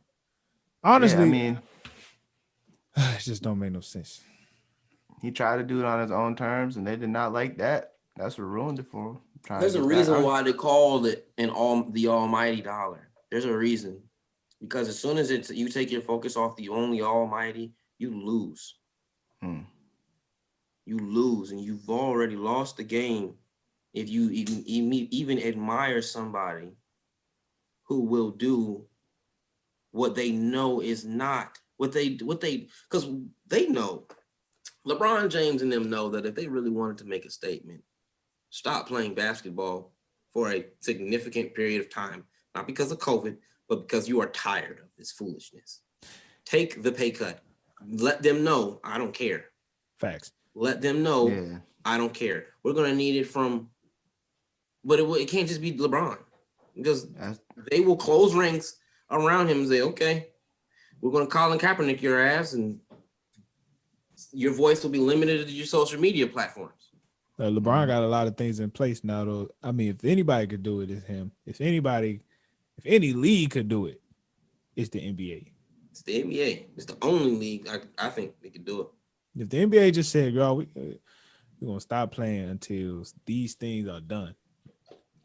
Honestly, it just don't make no sense. He tried to do it on his own terms, and they did not like that. That's what ruined it for him. There's a reason why they called it the almighty dollar. There's a reason. Because as soon as you take your focus off the only almighty, you lose. You lose, and you've already lost the game if you even admire somebody who will do what they know is not because they know. LeBron James and them know that if they really wanted to make a statement, stop playing basketball for a significant period of time, not because of COVID, but because you are tired of this foolishness. Take the pay cut. Let them know I don't care. Facts. Let them know I don't care. We're gonna need it but it can't just be LeBron, because they will close ranks around him and say, okay, we're gonna Colin Kaepernick your ass, and your voice will be limited to your social media platforms. LeBron got a lot of things in place now, though. I mean, if anybody could do it, it's him. If any league could do it, it's the NBA. It's the NBA. It's the only league I think they could do it. If the NBA just said, "Yo, we're gonna stop playing until these things are done."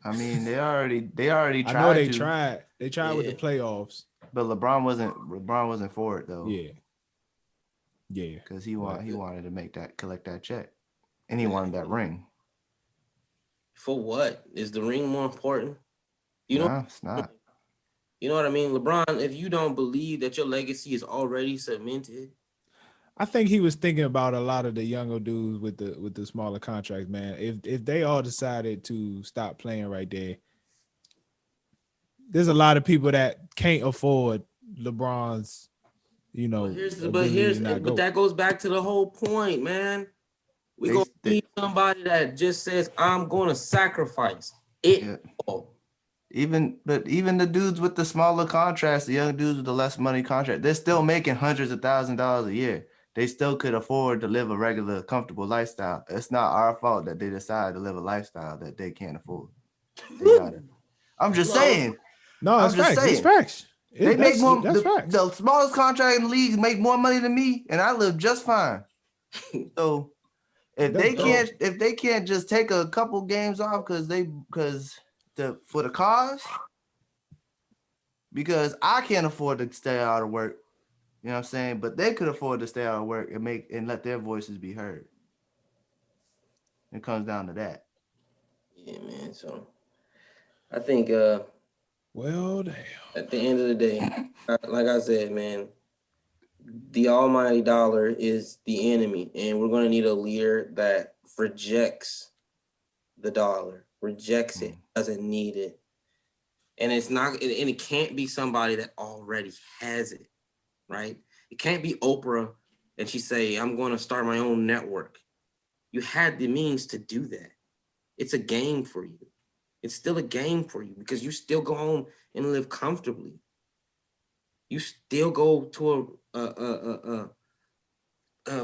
I mean, they already tried. I know they tried. They tried with the playoffs, but LeBron wasn't for it though. Yeah, because he wanted to collect that check, and he wanted that ring. For what? Is the ring more important? It's not. You know what I mean? LeBron, if you don't believe that your legacy is already cemented. I think he was thinking about a lot of the younger dudes with the smaller contracts, man. If they all decided to stop playing right there, there's a lot of people that can't afford LeBron's, but that goes back to the whole point, man. We're gonna need somebody that just says, I'm gonna sacrifice it all. Even the dudes with the smaller contracts, the young dudes with the less money contract, they're still making hundreds of $1,000s a year. They still could afford to live a regular, comfortable lifestyle. It's not our fault that they decide to live a lifestyle that they can't afford. I'm just saying. No, it's facts. It's facts. They make more. The smallest contract in the league make more money than me, and I live just fine. So if they can't just take a couple games off for the cause, because I can't afford to stay out of work, You know what I'm saying? But they could afford to stay out of work and let their voices be heard. It comes down to that. Yeah, man. So I think Well, damn. at the end of the day, like I said, man, the almighty dollar is the enemy, and we're gonna need a leader that rejects the dollar, rejects it, doesn't need it. And it's not, and it can't be somebody that already has it, right? It can't be Oprah and she say, I'm going to start my own network. You had the means to do that. It's a game for you. It's still a game for you because you still go home and live comfortably. You still go to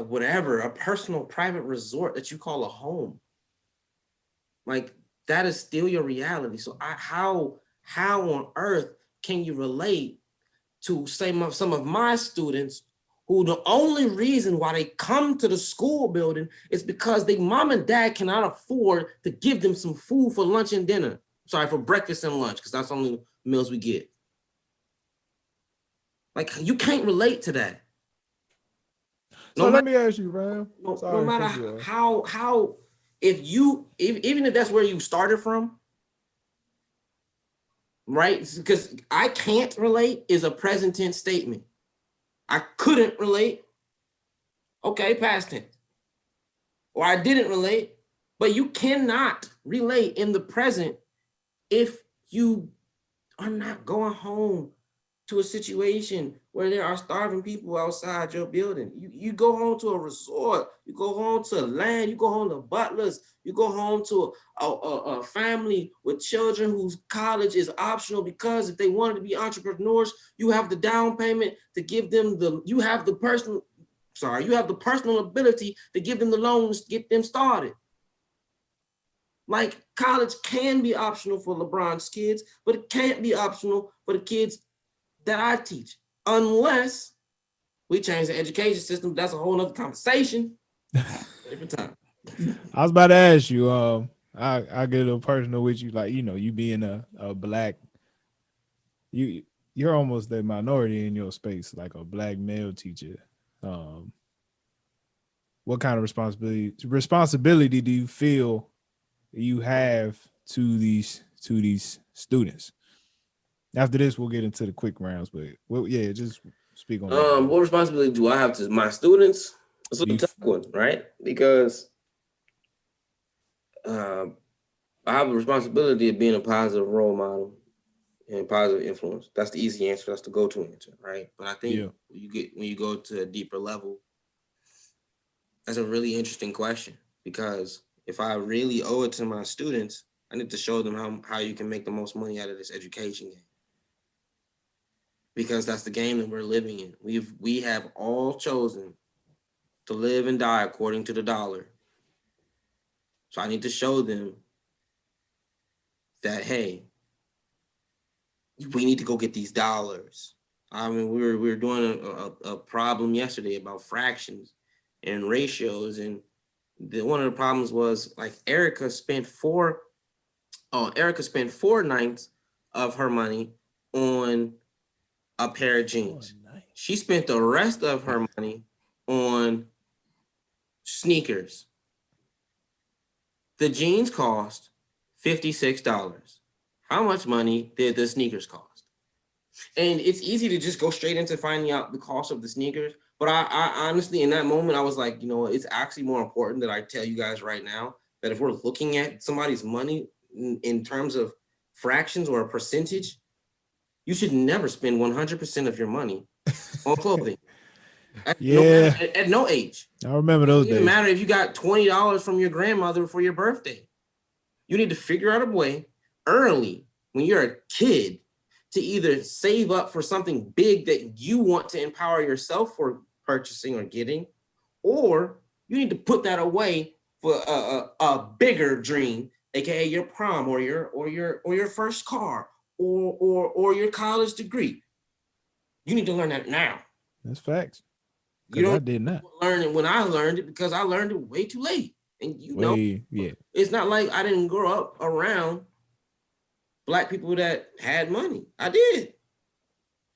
whatever, a personal private resort that you call a home. Like that is still your reality. So how on earth can you relate to some of my students who the only reason why they come to the school building is because they mom and dad cannot afford to give them some food for lunch and dinner. Sorry, for breakfast and lunch, because that's the only meals we get. Like you can't relate to that. So let me ask you, Ram. No matter how even if that's where you started from, right? Because I can't relate is a present tense statement. I couldn't relate. Okay, past tense. Or I didn't relate, but you cannot relate in the present if you are not going home to a situation where there are starving people outside your building. You go home to a resort, you go home to land, you go home to butlers, you go home to a family with children whose college is optional because if they wanted to be entrepreneurs, you have the down payment to give them you have the personal ability to give them the loans to get them started. Like college can be optional for LeBron's kids, but it can't be optional for the kids that I teach, unless we change the education system. That's a whole nother conversation. Different time. I was about to ask you, I get a little personal with you, like, you know, you being a black, you're almost a minority in your space, like a black male teacher. What kind of responsibility do you feel you have to these students? After this, we'll get into the quick rounds, but just speak on that. What responsibility do I have to my students? It's a tough one, right? Because I have a responsibility of being a positive role model and positive influence. That's the easy answer. That's the go-to answer, right? But I think when you go to a deeper level, that's a really interesting question, because if I really owe it to my students, I need to show them how you can make the most money out of this education game. Because that's the game that we're living in. We have all chosen to live and die according to the dollar. So I need to show them that, hey, we need to go get these dollars. I mean, we were doing a problem yesterday about fractions and ratios, and one of the problems was like Erica spent 4/9 of her money on a pair of jeans. She spent the rest of her money on sneakers. The jeans cost $56. How much money did the sneakers cost? And it's easy to just go straight into finding out the cost of the sneakers. But I honestly, in that moment, I was like, you know, it's actually more important that I tell you guys right now that if we're looking at somebody's money in terms of fractions or a percentage, you should never spend 100% of your money on clothing. At no age. I remember those days. It doesn't matter if you got $20 from your grandmother for your birthday. You need to figure out a way early when you're a kid to either save up for something big that you want to empower yourself for purchasing or getting, or you need to put that away for a bigger dream, aka your prom or your first car or your college degree. You need to learn that now. That's facts. I did not learn it when I learned it, because I learned it way too late. And it's not like I didn't grow up around Black people that had money. I did.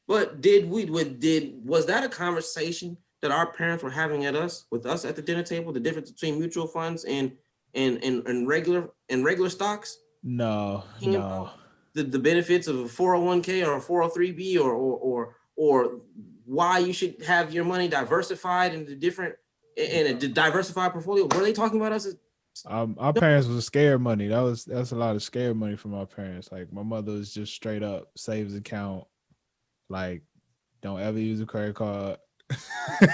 But was that a conversation that our parents were having with us at the dinner table? The difference between mutual funds and regular stocks? No. The benefits of a 401k or a 403b or why you should have your money diversified into different in a diversified portfolio. Were they talking about us? Our parents was scared money. That's a lot of scared money from our parents. Like my mother was just straight up savings account. Like, don't ever use a credit card.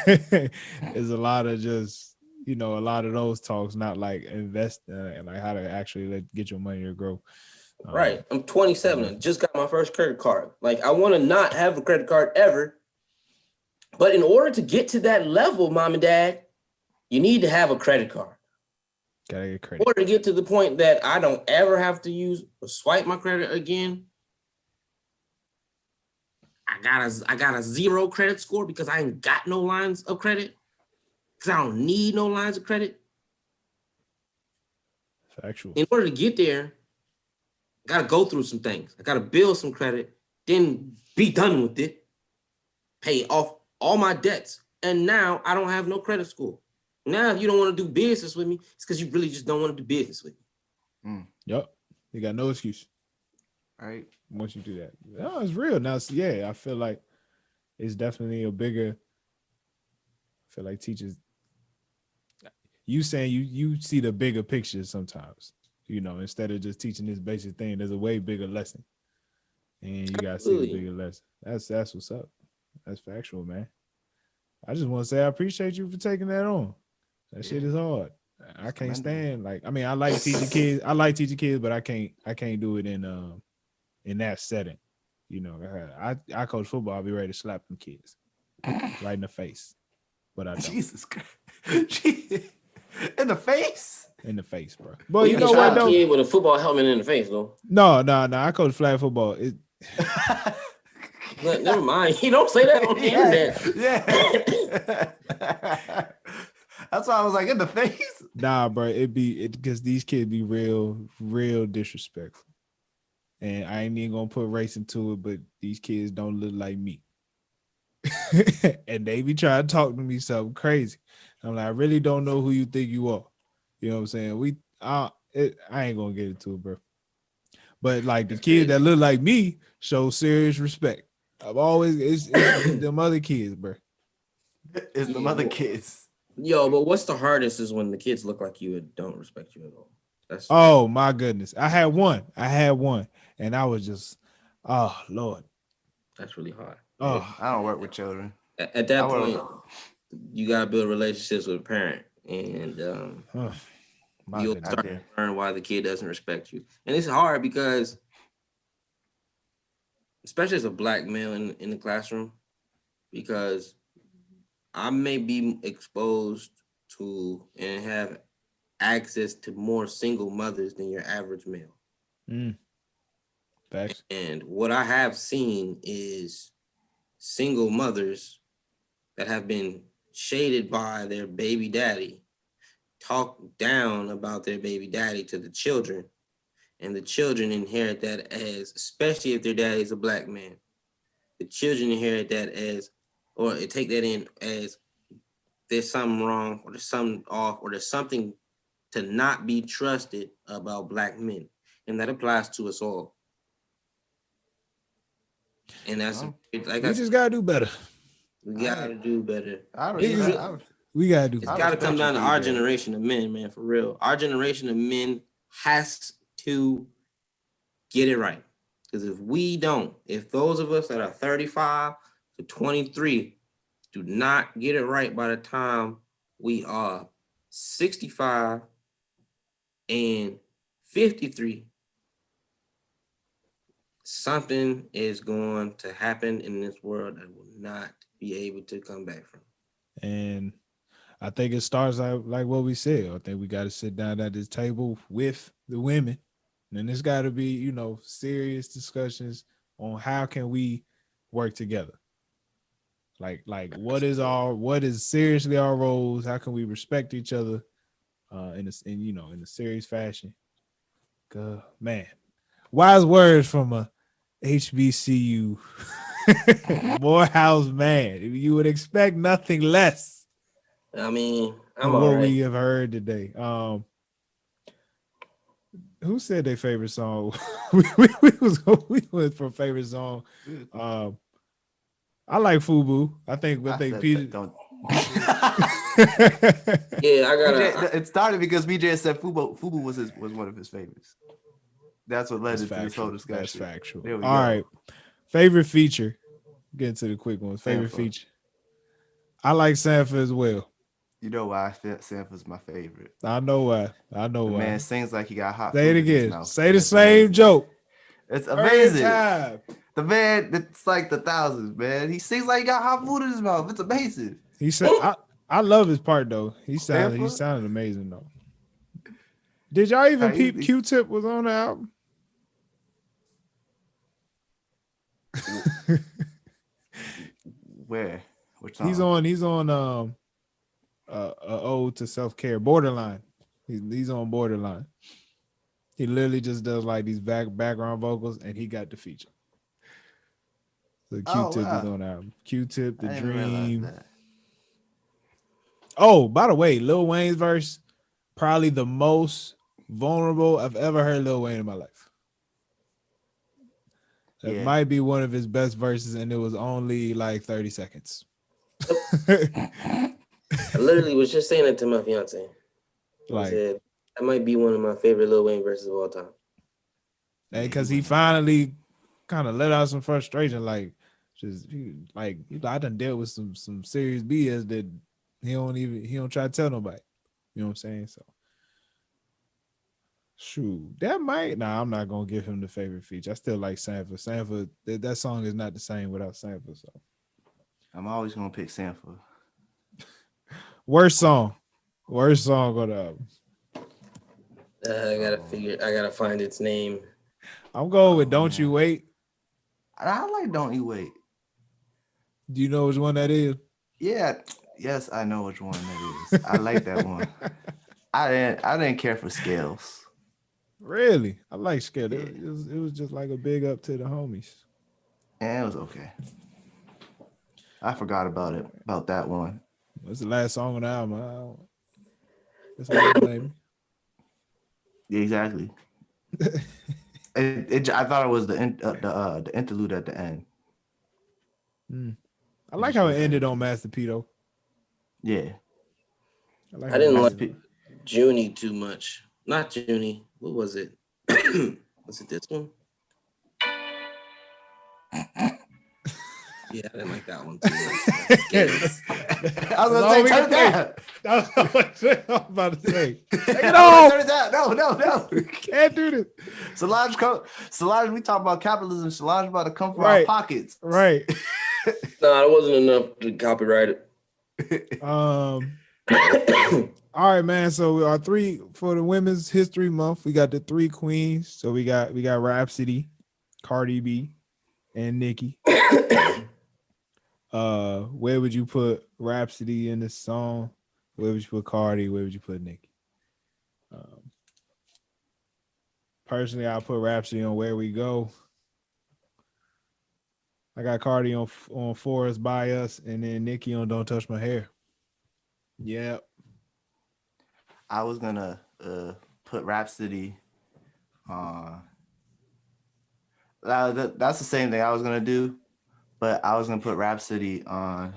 There's a lot of just, a lot of those talks, not like invest and like how to actually get your money to grow. Right. I'm 27. I just got my first credit card. Like, I want to not have a credit card ever. But in order to get to that level, mom and dad, you need to have a credit card. Gotta get credit. In order to get to the point that I don't ever have to use or swipe my credit again, I got a 0 credit score because I ain't got no lines of credit. Because I don't need no lines of credit. Factual. In order to get there, I gotta go through some things. I gotta build some credit, then be done with it, pay off all my debts, and now I don't have no credit score. Now, if you don't want to do business with me, it's because you really just don't want to do business with me. Yep. You got no excuse. All right. Once you do that. No, it's real. Now, I feel like it's definitely a bigger, I feel like teachers, you saying you see the bigger picture sometimes, instead of just teaching this basic thing, there's a way bigger lesson. And you got to see the bigger lesson. That's what's up. That's factual, man. I just want to say I appreciate you for taking that on. That shit is hard. I can't stand I like teaching kids. I like teaching kids, but I can't do it in that setting. I coach football. I'll be ready to slap them kids right in the face, but I don't. Jesus Christ. In the face? In the face, bro. But you know what? Though? Kid with a football helmet in the face, though. No. I coach flag football. But never mind. You don't say that on the internet. Yeah. That's why I was like, in the face. Nah, bro. Because these kids be real disrespectful. And I ain't even gonna put race into it, but these kids don't look like me. And they be trying to talk to me something crazy. I'm like, I really don't know who you think you are. You know what I'm saying? I ain't gonna get into it, bro. But like the kids that look like me show serious respect. I've always it's them other kids, bro. It's them other kids. Yo, but what's the hardest is when the kids look like you and don't respect you at all. Oh my goodness. I had one. And I was just, oh Lord. That's really hard. Oh, I don't work with children. At that point, you gotta build relationships with a parent, and you'll start to learn why the kid doesn't respect you. And it's hard because, especially as a black male in the classroom, because I may be exposed to and have access to more single mothers than your average male. Facts. And what I have seen is single mothers that have been shaded by their baby daddy talk down about their baby daddy to the children, and the children inherit that as, especially if their daddy is a black man, the children inherit that as, or take that in as there's something wrong, or there's something off, or there's something to not be trusted about black men. And that applies to us all. And that's like we just gotta do better. We gotta do better. We gotta do better. It's gotta come down to our generation of men, man, for real. Our generation of men has to get it right. Because if those of us that are 35 to 23 do not get it right by the time we are 65 and 53, something is going to happen in this world that will not be able to come back from. And I think it starts like what we said. I think we got to sit down at this table with the women, and there's got to be, serious discussions on how can we work together. Like what is seriously our roles? How can we respect each other in a serious fashion? Man, wise words from a HBCU Morehouse, man. You would expect nothing less I mean, from I'm what all right. we have heard today. Who said their favorite song? we went for favorite song. I like Fubu. I think Peter. Don't. Yeah, I gotta. It started because BJ said Fubu was one of his favorites. That's what led That's to this whole factual. discussion. That's factual. There we All go. right. Favorite feature. Get into the quick ones. Favorite Sanford. feature. I like Sanford as well. You know why Sanford's my favorite. I know why. The man sings like he got hot Say it food in his again. mouth. Say the That's same amazing. joke. It's Every amazing. time. The man, it's like the thousands, man. He sings like he got hot food in his mouth. It's amazing. He said, I love his part though. He Sanford? sounded amazing though. Did y'all even peep Q-Tip was on the album? Where? Which song? He's on ode to self-care, Borderline. He's on Borderline. He literally just does like these background vocals, and he got the feature. So Q-Tip is on the album. Q-Tip, The I didn't realize Dream. that. Oh, by the way, Lil Wayne's verse, probably the most vulnerable I've ever heard Lil Wayne in my life. That might be one of his best verses, and it was only like 30 seconds. I literally was just saying it to my fiance. I said that might be one of my favorite Lil Wayne verses of all time. And because he finally kind of let out some frustration, I done dealt with some serious BS that he don't try to tell nobody. You know what I'm saying? So shoot, I'm not gonna give him the favorite feature. I still like Sanford. Sanford, that song is not the same without Sanford. So I'm always gonna pick Sanford. Worst song on the album. I gotta find its name. I'm going with Don't You Wait. I like Don't You Wait. Do you know which one that is? Yeah. Yes, I know which one that is. I like that one. I didn't care for Scales. Really? I like Scale. Yeah. It was just like a big up to the homies. And it was okay. I forgot about that one. That's the last song on the album. That's what I blame. Yeah, exactly. I thought it was the interlude at the end. I like how it ended on Master P though. Yeah. I didn't like Junie too much. Not Junie. What was it? Was it this one? Yeah, I didn't like that one too much. I was gonna say, turn it down. That's what I'm about to say. Take it Turn off. it down. No. Can't do this. Solange, we talk about capitalism. Solange about to come from our Right. pockets. Right. No, it wasn't enough to copyright it. All right, man. So our three for the Women's History Month, we got the three queens. So we got Rhapsody, Cardi B, and Nicki. Where would you put Rhapsody in this song? Where would you put Cardi? Where would you put Nicki? Personally, I'll put Rhapsody on Where We Go. I got Cardi on Forest by Us, and then Nicki on Don't Touch My Hair. Yep. I was gonna put Rhapsody on. That's the same thing I was gonna do, but I was gonna put Rhapsody on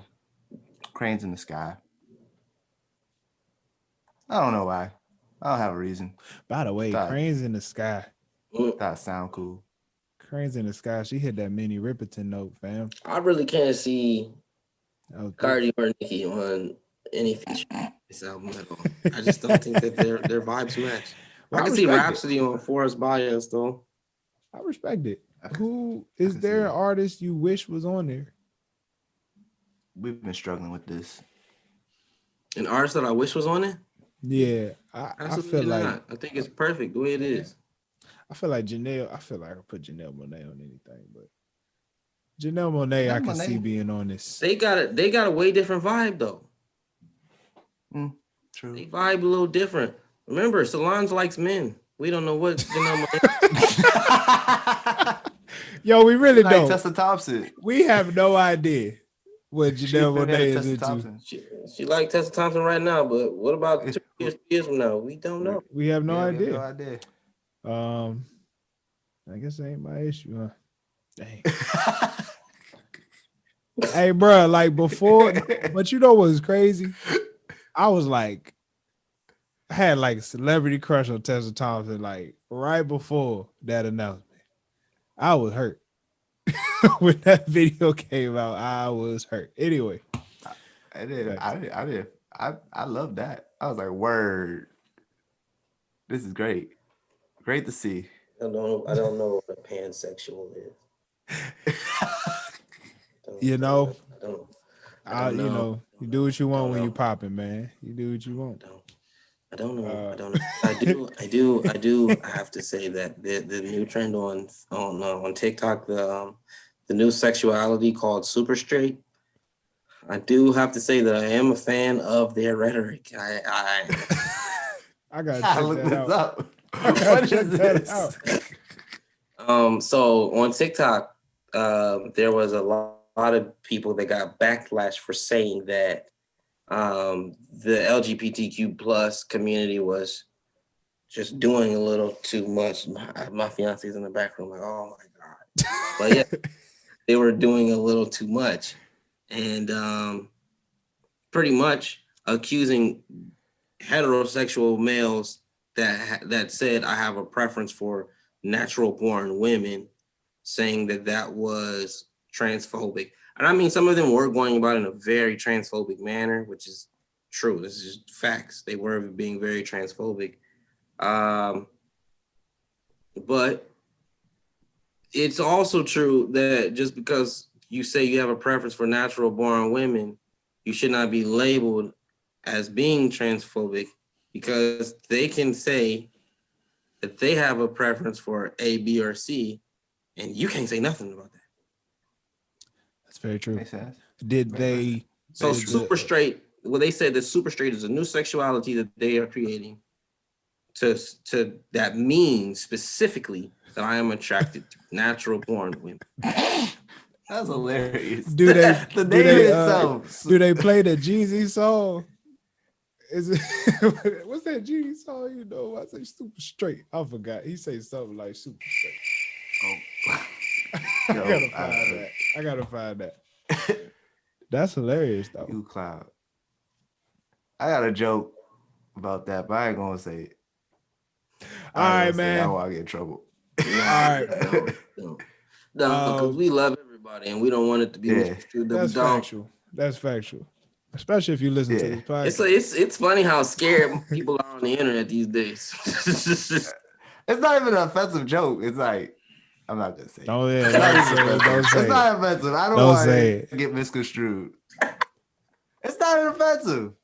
Cranes in the Sky. I don't know why. I don't have a reason. By the way, Cranes in the Sky. That sound cool. Cranes in the Sky. She hit that Minnie Riperton note, fam. I really can't see Cardi or Nicki on any feature on this album at all. I just don't think that their vibes match. Well, I can see Rhapsody on Forest by Us though. I respect it. Who is there an artist you wish was on there? We've been struggling with this. An artist that I wish was on it? Yeah, I feel like not. I think it's perfect the way it is. I feel like Janelle. I feel like I could put Janelle Monáe on anything, but Janelle Monáe, I can see being on this. They got a way different vibe though. True. They vibe a little different. Remember, Solange likes men. We don't know what Janelle Monáe. Yo, we really Like don't. Tessa Thompson. We have no idea what She a Janelle fan of Monáe is Tessa into. Thompson. She like Tessa Thompson right now, but what about 2 years, 3 years from now? We don't know. We have no Yeah, we idea. have no idea. I guess that ain't my issue, huh? Dang. Hey, bro, like before, but you know what's crazy? I was like, I had like a celebrity crush on Tessa Thompson, like right before that announcement. I was hurt. When that video came out, I was hurt. Anyway. I love that. I was like, word. This is great. Great to see. I don't know what a pansexual is. You know, I don't know. you know, you do what you want when know. you popping, man. You do what you want. I don't know. I do. I have to say that the new trend on TikTok, the new sexuality called super straight. I do have to say that I am a fan of their rhetoric. I gotta I check look that this out. up. I gotta What check is that this? out. So on TikTok, there was a lot of people that got backlash for saying that the LGBTQ plus community was just doing a little too much. My fiance's in the back room, like, oh my God. But yeah, they were doing a little too much. And pretty much accusing heterosexual males that said, I have a preference for natural born women, saying that was transphobic. And I mean, some of them were going about it in a very transphobic manner, which is true. This is just facts. They were being very transphobic. But it's also true that just because you say you have a preference for natural born women, you should not be labeled as being transphobic, because they can say that they have a preference for A, B, or C, and you can't say nothing about that. That's very true. Makes sense. Did they? So super straight, well, they said that super straight is a new sexuality that they are creating to that means specifically that I am attracted to natural born women. That's hilarious. Do they? The name itself. Do they play the Jeezy song? Is it what's that Jeezy song? You know, I say super straight. I forgot. He say something like super straight. I gotta find that. That's hilarious though. You cloud. I got a joke about that, but I ain't gonna say it. All right, man. I don't want to get in trouble. All right. No, because we love everybody and we don't want it to be misconstrued. That's factual. That's factual. Especially if you listen to this podcast. It's funny how scared people are on the internet these days. It's not even an offensive joke. It's like, I'm not gonna say it. Oh yeah, don't say it's not offensive. I don't want to get misconstrued. It's not offensive.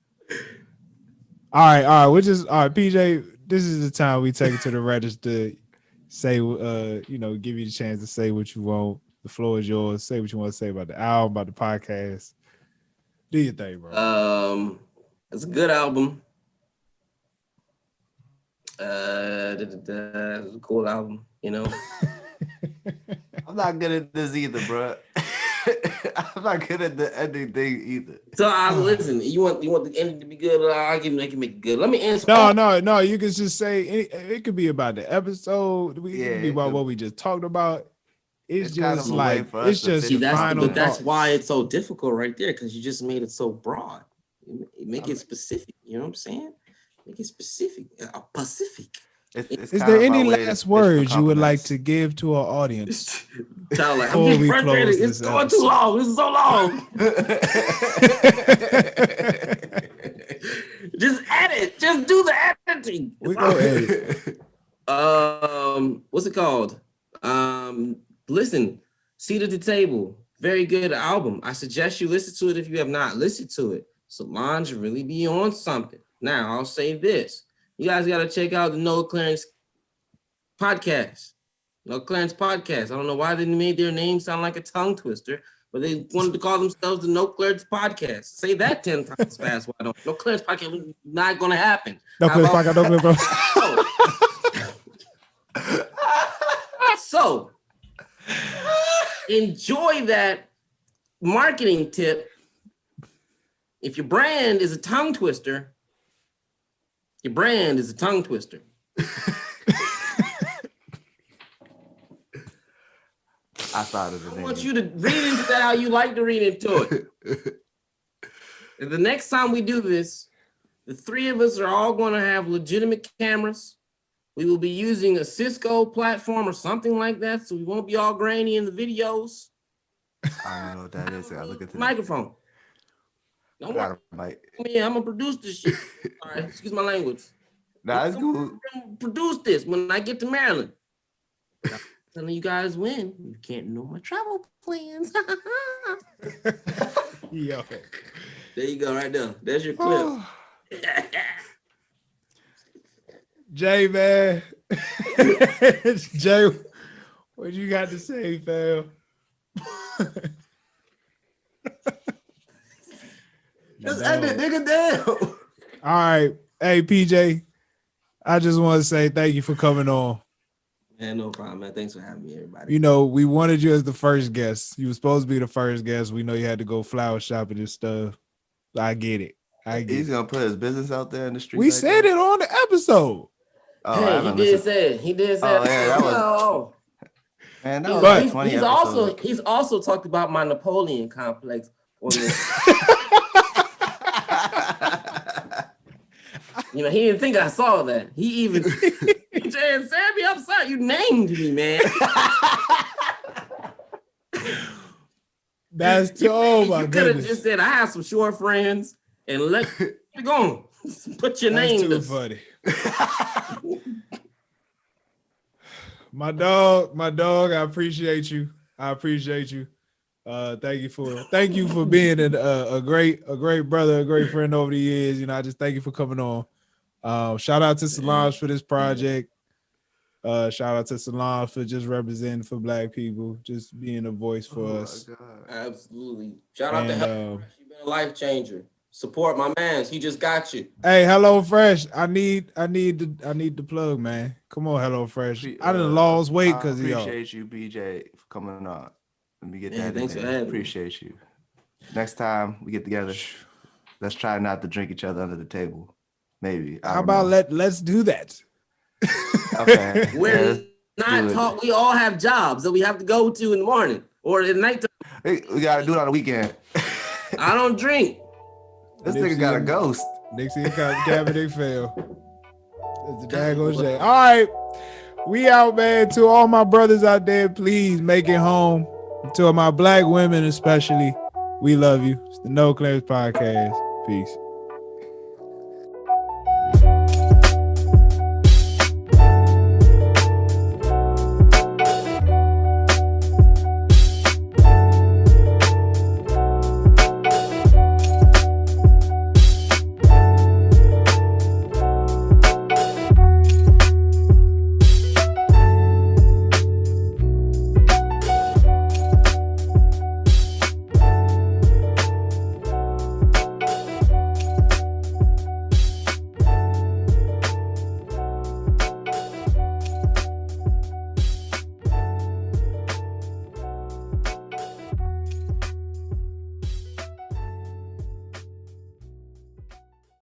All right. PJ, this is the time we take it to the register. Say, give you the chance to say what you want. The floor is yours. Say what you want to say about the album, about the podcast. Do your thing, bro. It's a good album. It's a cool album, you know. I'm not good at this either, bro. I'm not good at the ending thing either. So listen. You want the ending to be good? I'll give you make it good. Let me answer. No. You can just say it could be about the episode. It could be about what we just talked about. It's just like it's just final. But that's why it's so difficult right there, because you just made it so broad. Make it specific. You know what I'm saying? Make it specific. Pacific. Is there any last words you would like to give to our audience? I'm frustrated. It's going too long. This is so long. Just edit. Just do the editing. We go edit. What's it called? Listen, Seat at the Table. Very good album. I suggest you listen to it if you have not listened to it. Solange really be on something. Now, I'll say this. You guys got to check out the No Clearance podcast. No Clearance podcast. I don't know why they made their name sound like a tongue twister, but they wanted to call themselves the No Clearance podcast. Say that 10 times fast. Why don't? No Clearance podcast not going to happen. No Clearance podcast. No Clearance podcast. So, enjoy that marketing tip. If your brand is a tongue twister, your brand is a tongue twister. I thought of it. I want you to read into that how you like to read into it. And the next time we do this, the three of us are all going to have legitimate cameras. We will be using a Cisco platform or something like that, so we won't be all grainy in the videos. I don't know what that is. I look at the Microphone. Don't worry. Yeah, I'm gonna produce this shit. All right, excuse my language. Nah, it's cool. I'm gonna produce this when I get to Maryland. I'm telling you guys when. You can't know my travel plans. Yo. There you go, right there. There's your clip. Jay, man. Jay, what you got to say, fam? Just end it, nigga, down. All right. Hey, PJ, I just want to say thank you for coming on. Man, no problem, man. Thanks for having me, everybody. You know, we wanted you as the first guest. You were supposed to be the first guest. We know you had to go flower shopping and stuff. I get it. He's gonna put his business out there in the street. We said it on the episode. Oh, hey, he did say it. He did say it. Oh, yeah, that was. Man, that was But a funny he's episode. he's also talked about my Napoleon complex on this. You know, he didn't think I saw that. He even said, Sammy, I'm sorry, you named me, man. That's too, oh my You could have goodness. just said, I have some short friends and let it go. Put your That's name. too funny. My dog, I appreciate you. Thank you for being a great brother, a great friend over the years. You know, I just thank you for coming on. Shout out to Solange for this project. Shout out to Solange for just representing for Black people, just being a voice for us. Absolutely. Shout out to Hello Fresh. You've been a life changer. Support my man. He just got you. Hey, Hello Fresh. I need the plug, man. Come on, Hello Fresh. I done lost weight because of y'all. Appreciate you, BJ, for coming on. Let me get that. Thanks for having me. Appreciate you. Next time we get together, let's try not to drink each other under the table. Maybe. How about let's do that? Okay. We're not talk. We all have jobs that we have to go to in the morning or at night. We gotta do it on the weekend. I don't drink. This nigga got a ghost. Nixie and Cabinet fail. It's the daggone shit. All right. We out, man. To all my brothers out there, please make it home. To my Black women especially, we love you. It's the No Claims Podcast. Peace.